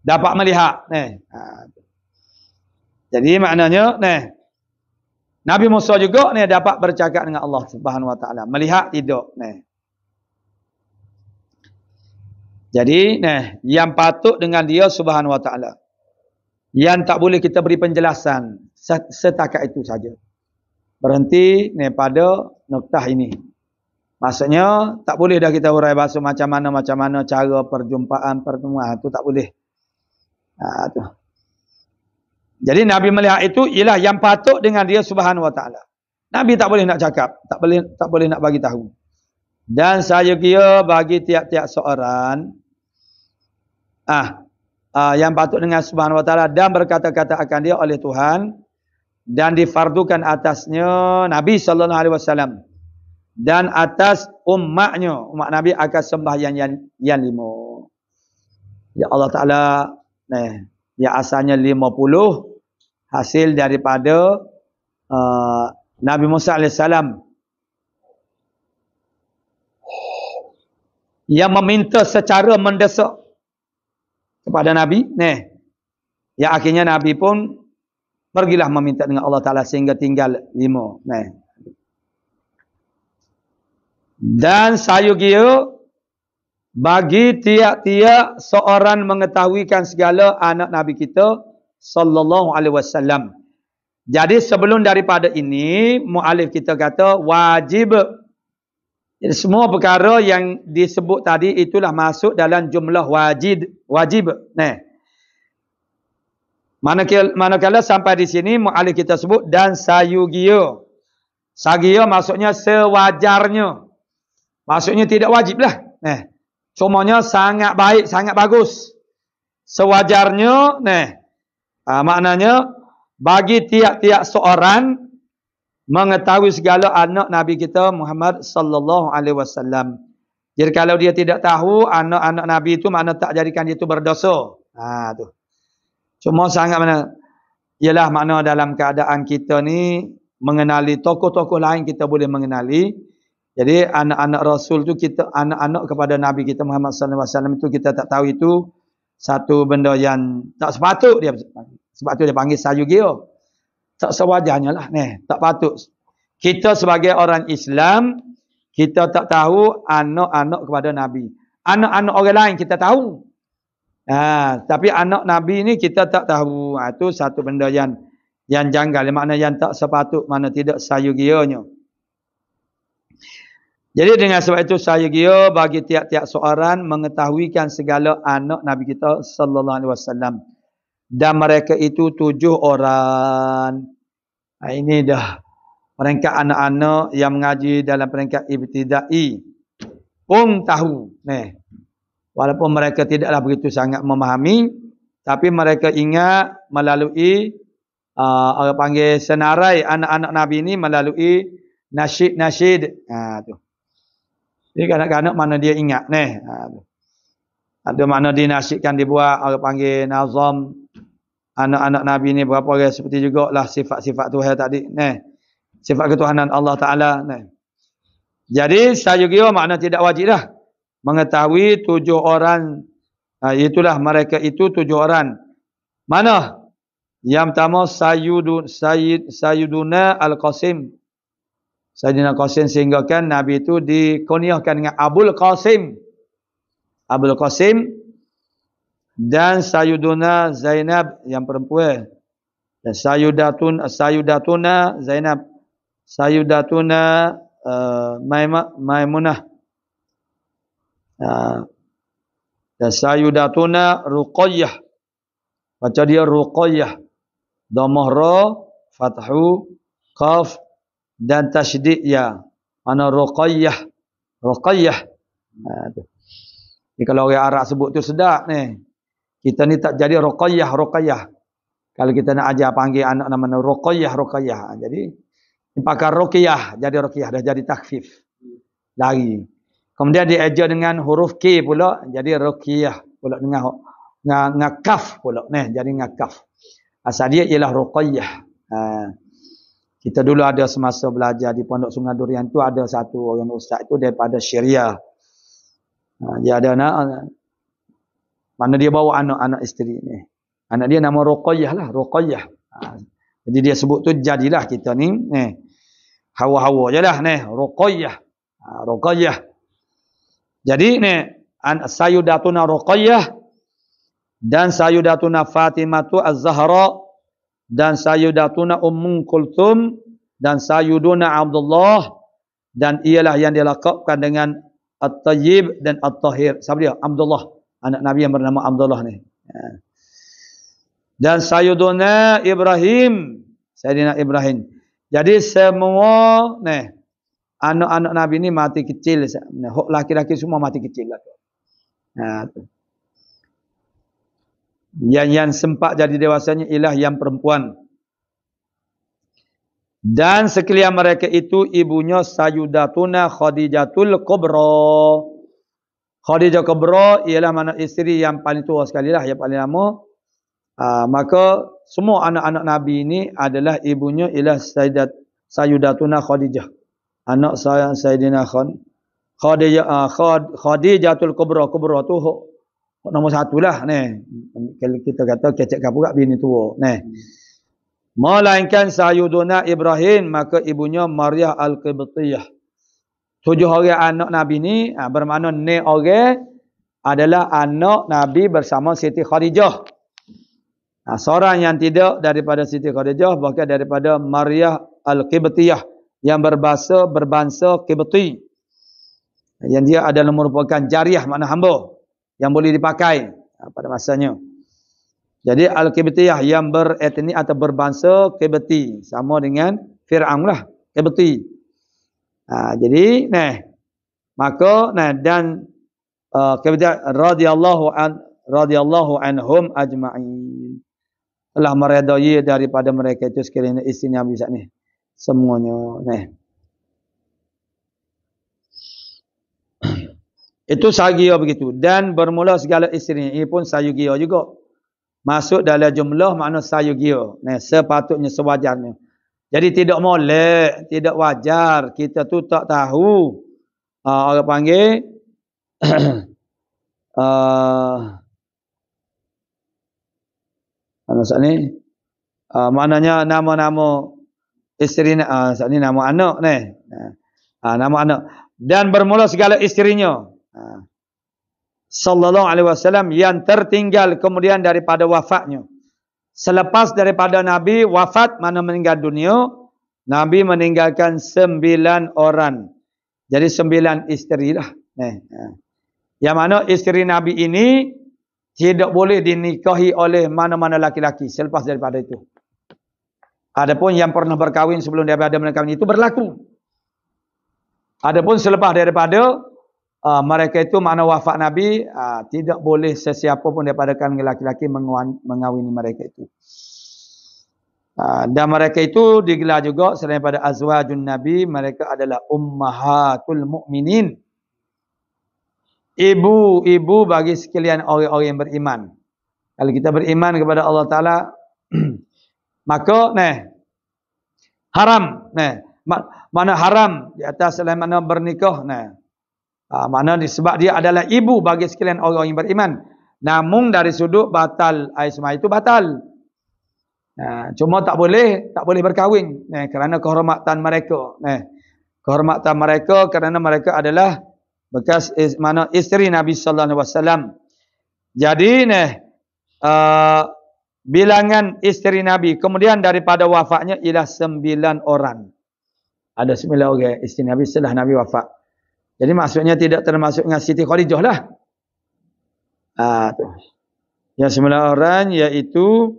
dapat melihat. Jadi maknanya Nabi Musa juga dapat bercakap dengan Allah Subhanahu Wa Taala. Melihat tidak. Jadi yang patut dengan dia Subhanahu Wa Taala. Yang tak boleh kita beri penjelasan setakat itu saja. Berhenti pada noktah ini. Maksudnya tak boleh dah kita hurai bahasa macam mana cara perjumpaan pertemuan itu tak boleh. Tu. Jadi Nabi melihat itu ialah yang patut dengan dia Subhanahu Wa Taala. Nabi tak boleh nak cakap, tak boleh nak bagi tahu. Dan saya kira bagi tiap-tiap seorang yang patut dengan Subhanahu Wa Taala dan berkata-kata akan dia oleh Tuhan dan difardukan atasnya Nabi sallallahu alaihi wasallam dan atas umat Nabi akan sembahyang yang 5. Ya Allah Taala yang asalnya 50 hasil daripada Nabi Musa alaihissalam yang meminta secara mendesak kepada Nabi, yang akhirnya Nabi pun pergilah meminta dengan Allah Ta'ala sehingga tinggal 5. Dan saya kira bagi tiap-tiap seorang mengetahuikan segala anak Nabi kita sallallahu alaihi wasallam. Jadi sebelum daripada ini muallif kita kata wajib. Jadi semua perkara yang disebut tadi itulah masuk dalam jumlah wajib. Manakala sampai di sini muallif kita sebut dan sayugia. Sagia maksudnya sewajarnya. Maksudnya tidak wajib lah. Cumanya sangat baik, sangat bagus. Sewajarnya, maknanya bagi tiap-tiap seorang mengetahui segala anak Nabi kita Muhammad sallallahu alaihi wasallam. Jadi kalau dia tidak tahu anak-anak Nabi itu makna tak jadikan dia itu berdosa. Tu. Cuma sangat ialah makna dalam keadaan kita ni mengenali tokoh-tokoh lain kita boleh mengenali. Jadi anak-anak Rasul tu kita anak-anak kepada Nabi kita Muhammad sallallahu alaihi wasallam itu kita tak tahu itu satu benda yang tak sepatut dia. Sebab tu dia panggil sayugia. Tak sewajarnya lah. Tak patut. Kita sebagai orang Islam, kita tak tahu anak-anak kepada Nabi. Anak-anak orang lain kita tahu. Tapi anak Nabi ni kita tak tahu. Itu satu benda yang janggal. Makna yang tak sepatut, mana tidak sayugianya. Jadi dengan sebab itu sayugia bagi tiap-tiap seorang mengetahuikan segala anak Nabi kita sallallahu alaihi wasallam. Dan mereka itu 7 orang. Ini dah peringkat anak-anak yang mengaji dalam peringkat ibtidai pun tahu. Walaupun mereka tidaklah begitu sangat memahami, tapi mereka ingat melalui orang panggil senarai anak-anak Nabi ini melalui nasyid-nasyid. Tu. Jadi kanak-kanak mana dia ingat. Ada mana dinasyidkan dibuat orang panggil nazam. Anak-anak Nabi ni berapa orang seperti jugalah sifat-sifat Tuhan tadi. Sifat ketuhanan Allah Ta'ala. Jadi saya kira makna tidak wajib dah. Mengetahui 7 orang. Itulah mereka itu 7 orang. Mana? Yang pertama Sayyiduna Al-Qasim. Sayyidina Qasim, sehingga kan Nabi itu dikuniahkan dengan Abul Qasim. Abul Qasim. Dan Sayyiduna Zainab yang perempuan. Dan Sayyudatuna Zainab. Sayyudatuna Maimunah. Dan Sayyudatuna Ruqayyah. Baca dia Ruqayyah. Dhammah ra, fathu, qaf dan tasydid ya. Mana Ruqayyah. Ruqayyah. Jadi kalau orang Arab sebut tu sedap ni. Kita ni tak jadi Ruqayyah, Ruqayyah. Kalau kita nak ajar panggil anak nama Ruqayyah, Ruqayyah. Jadi pakai Ruqayyah, jadi Ruqayyah dah jadi takhfif. Lari. Kemudian dieja dengan huruf K pula, jadi Ruqayyah pula dengan kaf pula. Jadi dengan kaf. Asal dia ialah Ruqayyah. Kita dulu ada semasa belajar di Pondok Sungai Durian tu, ada satu orang ustaz tu daripada Syria. Dia ada anak, mana dia bawa anak-anak isteri ni. Anak dia nama Ruqayyah lah, Ruqayyah. Jadi dia sebut tu jadilah kita ni, hawa-hawa je lah ni, Ruqayyah. Ruqayyah. Jadi ni, Sayyudatuna Ruqayyah dan Sayyudatuna Fatimatu Az-Zahra dan Sayyudatuna Ummu Kulthum dan Sayyiduna Abdullah, dan ialah yang dilaqabkan dengan At-Tayyib dan At-Tahir. Siapa dia? Abdullah, anak Nabi yang bernama Abdullah ni. Dan Sayyiduna Ibrahim, Sayyidina Ibrahim. Jadi semua ni anak-anak Nabi ni mati kecil. Hak laki-laki semua mati kecil lah. Yang sempat jadi dewasanya ialah yang perempuan. Dan sekalian mereka itu ibunya Sayyidatuna Khadijatul Kubra. Khadijah Kubra ialah mana isteri yang paling tua sekali lah, yang paling lama. Maka semua anak-anak Nabi ini adalah ibunya ialah Sayyidatuna Khadijah. Anak saya Sayyidina Khadijatul Kubra. Kubra tu nombor satu lah ni. Kalau kita kata kecek kapur kat bini tua ni. Melainkan Sayyiduna Ibrahim, maka ibunya Maryah Al-Qibtiyah. 7 orang anak Nabi ni bermakna ni orang adalah anak Nabi bersama Siti Khadijah. Seorang yang tidak daripada Siti Khadijah bahkan daripada Maryah Al-Qibtiyah yang berbangsa Qibti. Yang dia adalah merupakan jariah, makna hamba yang boleh dipakai pada masanya. Jadi Al-Qibtiyah yang beretnik atau berbangsa Qibti, sama dengan Fir'aun lah, Qibti. Jadi maka dan Qibtiyah radhiyallahu anhum ajma'in, telah meredai daripada mereka itu sekalian isteri Nabi saat ni semuanya. Itu sahagia begitu. Dan bermula segala isteri ini pun sahagia juga. Masuk dalam jumlah makna sahagia. Sepatutnya, sewajarnya. Jadi tidak molek, tidak wajar. Kita tu tak tahu. Orang panggil. Saat ni. Maknanya nama-nama isteri. Saat ni nama anak ni. Nama anak. Dan bermula segala isterinya. Sallallahu alaihi wasallam yang tertinggal kemudian daripada wafatnya. Selepas daripada Nabi wafat, mana meninggal dunia, Nabi meninggalkan 9 orang. Jadi 9 isteri lah. Yang mana isteri Nabi ini tidak boleh dinikahi oleh mana-mana laki-laki selepas daripada itu. Adapun yang pernah berkahwin sebelum daripada mereka itu berlaku. Adapun selepas daripada mereka itu makna wafat Nabi, tidak boleh sesiapa pun daripada kalangan laki-laki mengawini mereka itu. Dan mereka itu digelar juga selain pada azwajun Nabi, mereka adalah ummahatul mu'minin. Ibu-ibu bagi sekalian orang-orang yang beriman. Kalau kita beriman kepada Allah Ta'ala, maka haram. Mana haram di atas selain mana bernikah. Mana sebab dia adalah ibu bagi sekalian orang yang beriman. Namun dari sudut batal air semai itu batal. Cuma tak boleh berkahwin. Kerana kehormatan mereka. Kehormatan mereka kerana mereka adalah bekas mana isteri Nabi sallallahu alaihi wasallam. Jadi bilangan isteri Nabi kemudian daripada wafatnya ialah 9 orang. Ada 9 orang isteri Nabi setelah Nabi wafat. Jadi maksudnya tidak termasuk dengan Siti Khadijah lah. Tu. Yang 9 orang iaitu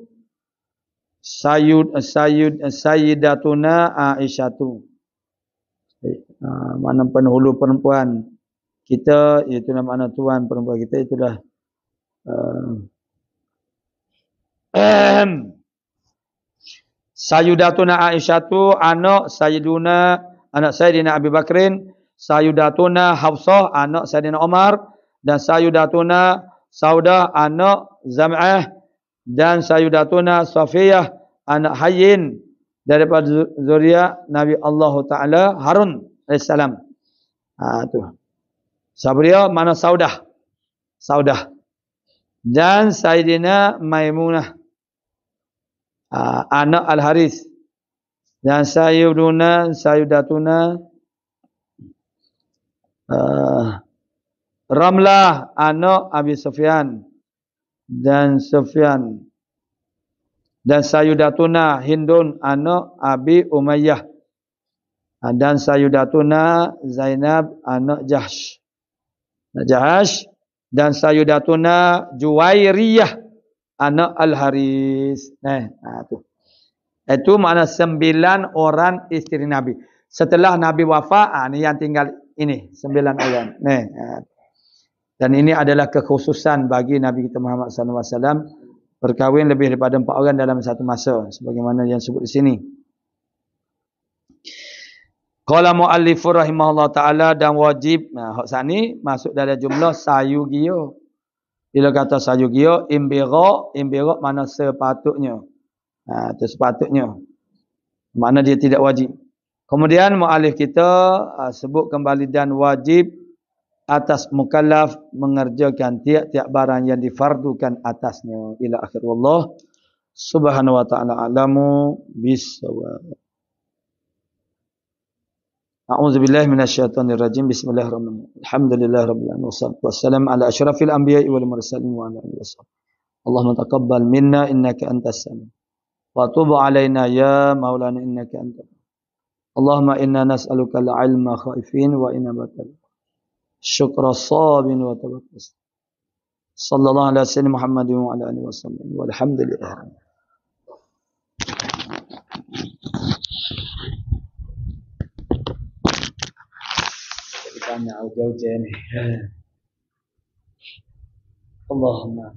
Sayyidatuna Aisyah tu. Mana penghulu perempuan kita, itulah makna tuan perempuan kita itulah Sayyidatuna Aisyah tu anak Sayyidina Abi Bakrin, Sayyidatuna Hafsah anak Sayyidina Umar, dan Sayyidatuna Saudah anak Zam'ah, dan Sayyidatuna Safiyah anak Hayyin daripada zuriat Nabi Allah Taala Harun alaihissalam. Tu. Sabriya mana Saudah. Dan Sayyidina Maimunah anak Al-Haris, dan Sayyidatuna Ramlah anak Abi Sufyan, dan Sayyidatuna Hindun anak Abi Umayyah, dan Sayyidatuna Zainab anak Jahsh, dan Sayyidatuna Juwairiyah anak Al-Haris. Tu. Itu makna 9 orang isteri Nabi. Setelah Nabi wafat, ni yang tinggal ini 9 orang. Dan ini adalah kekhususan bagi Nabi kita Muhammad SAW berkahwin lebih daripada 4 orang dalam satu masa, sebagaimana yang sebut di sini. Qala muallif rahimahullah taala, dan wajib. Hak sani masuk dalam jumlah sayugiyo. Bila kata sayugiyo, imbira mana sepatutnya. Itu sepatutnya. Makna dia tidak wajib. Kemudian muallif kita sebut kembali, dan wajib atas mukallaf mengerjakan tiap-tiap barang yang difardukan atasnya. Ila akhir. Wallah subhanahu wa ta'ala alamu bisawab. A'udzubillahi minasyaitonirrajim. Bismillahirrahmanirrahim. Alhamdulillahirabbil alamin wassalatu wassalamu ala asyrafil anbiya'i wal mursalin wa ala alihi wasallam. Allahumma taqabbal minna innaka antas sami wa tub alaina ya maulana innaka antal. Allahumma inna nas'aluka al-ilma khaifin wa inabatal syukra sabin wa tawakkul. Sallallahu alaihi wasallam Muhammadin wa ala alihi wasallam. Walhamdulillah. Tanya jauh-jauh ni. Allahumma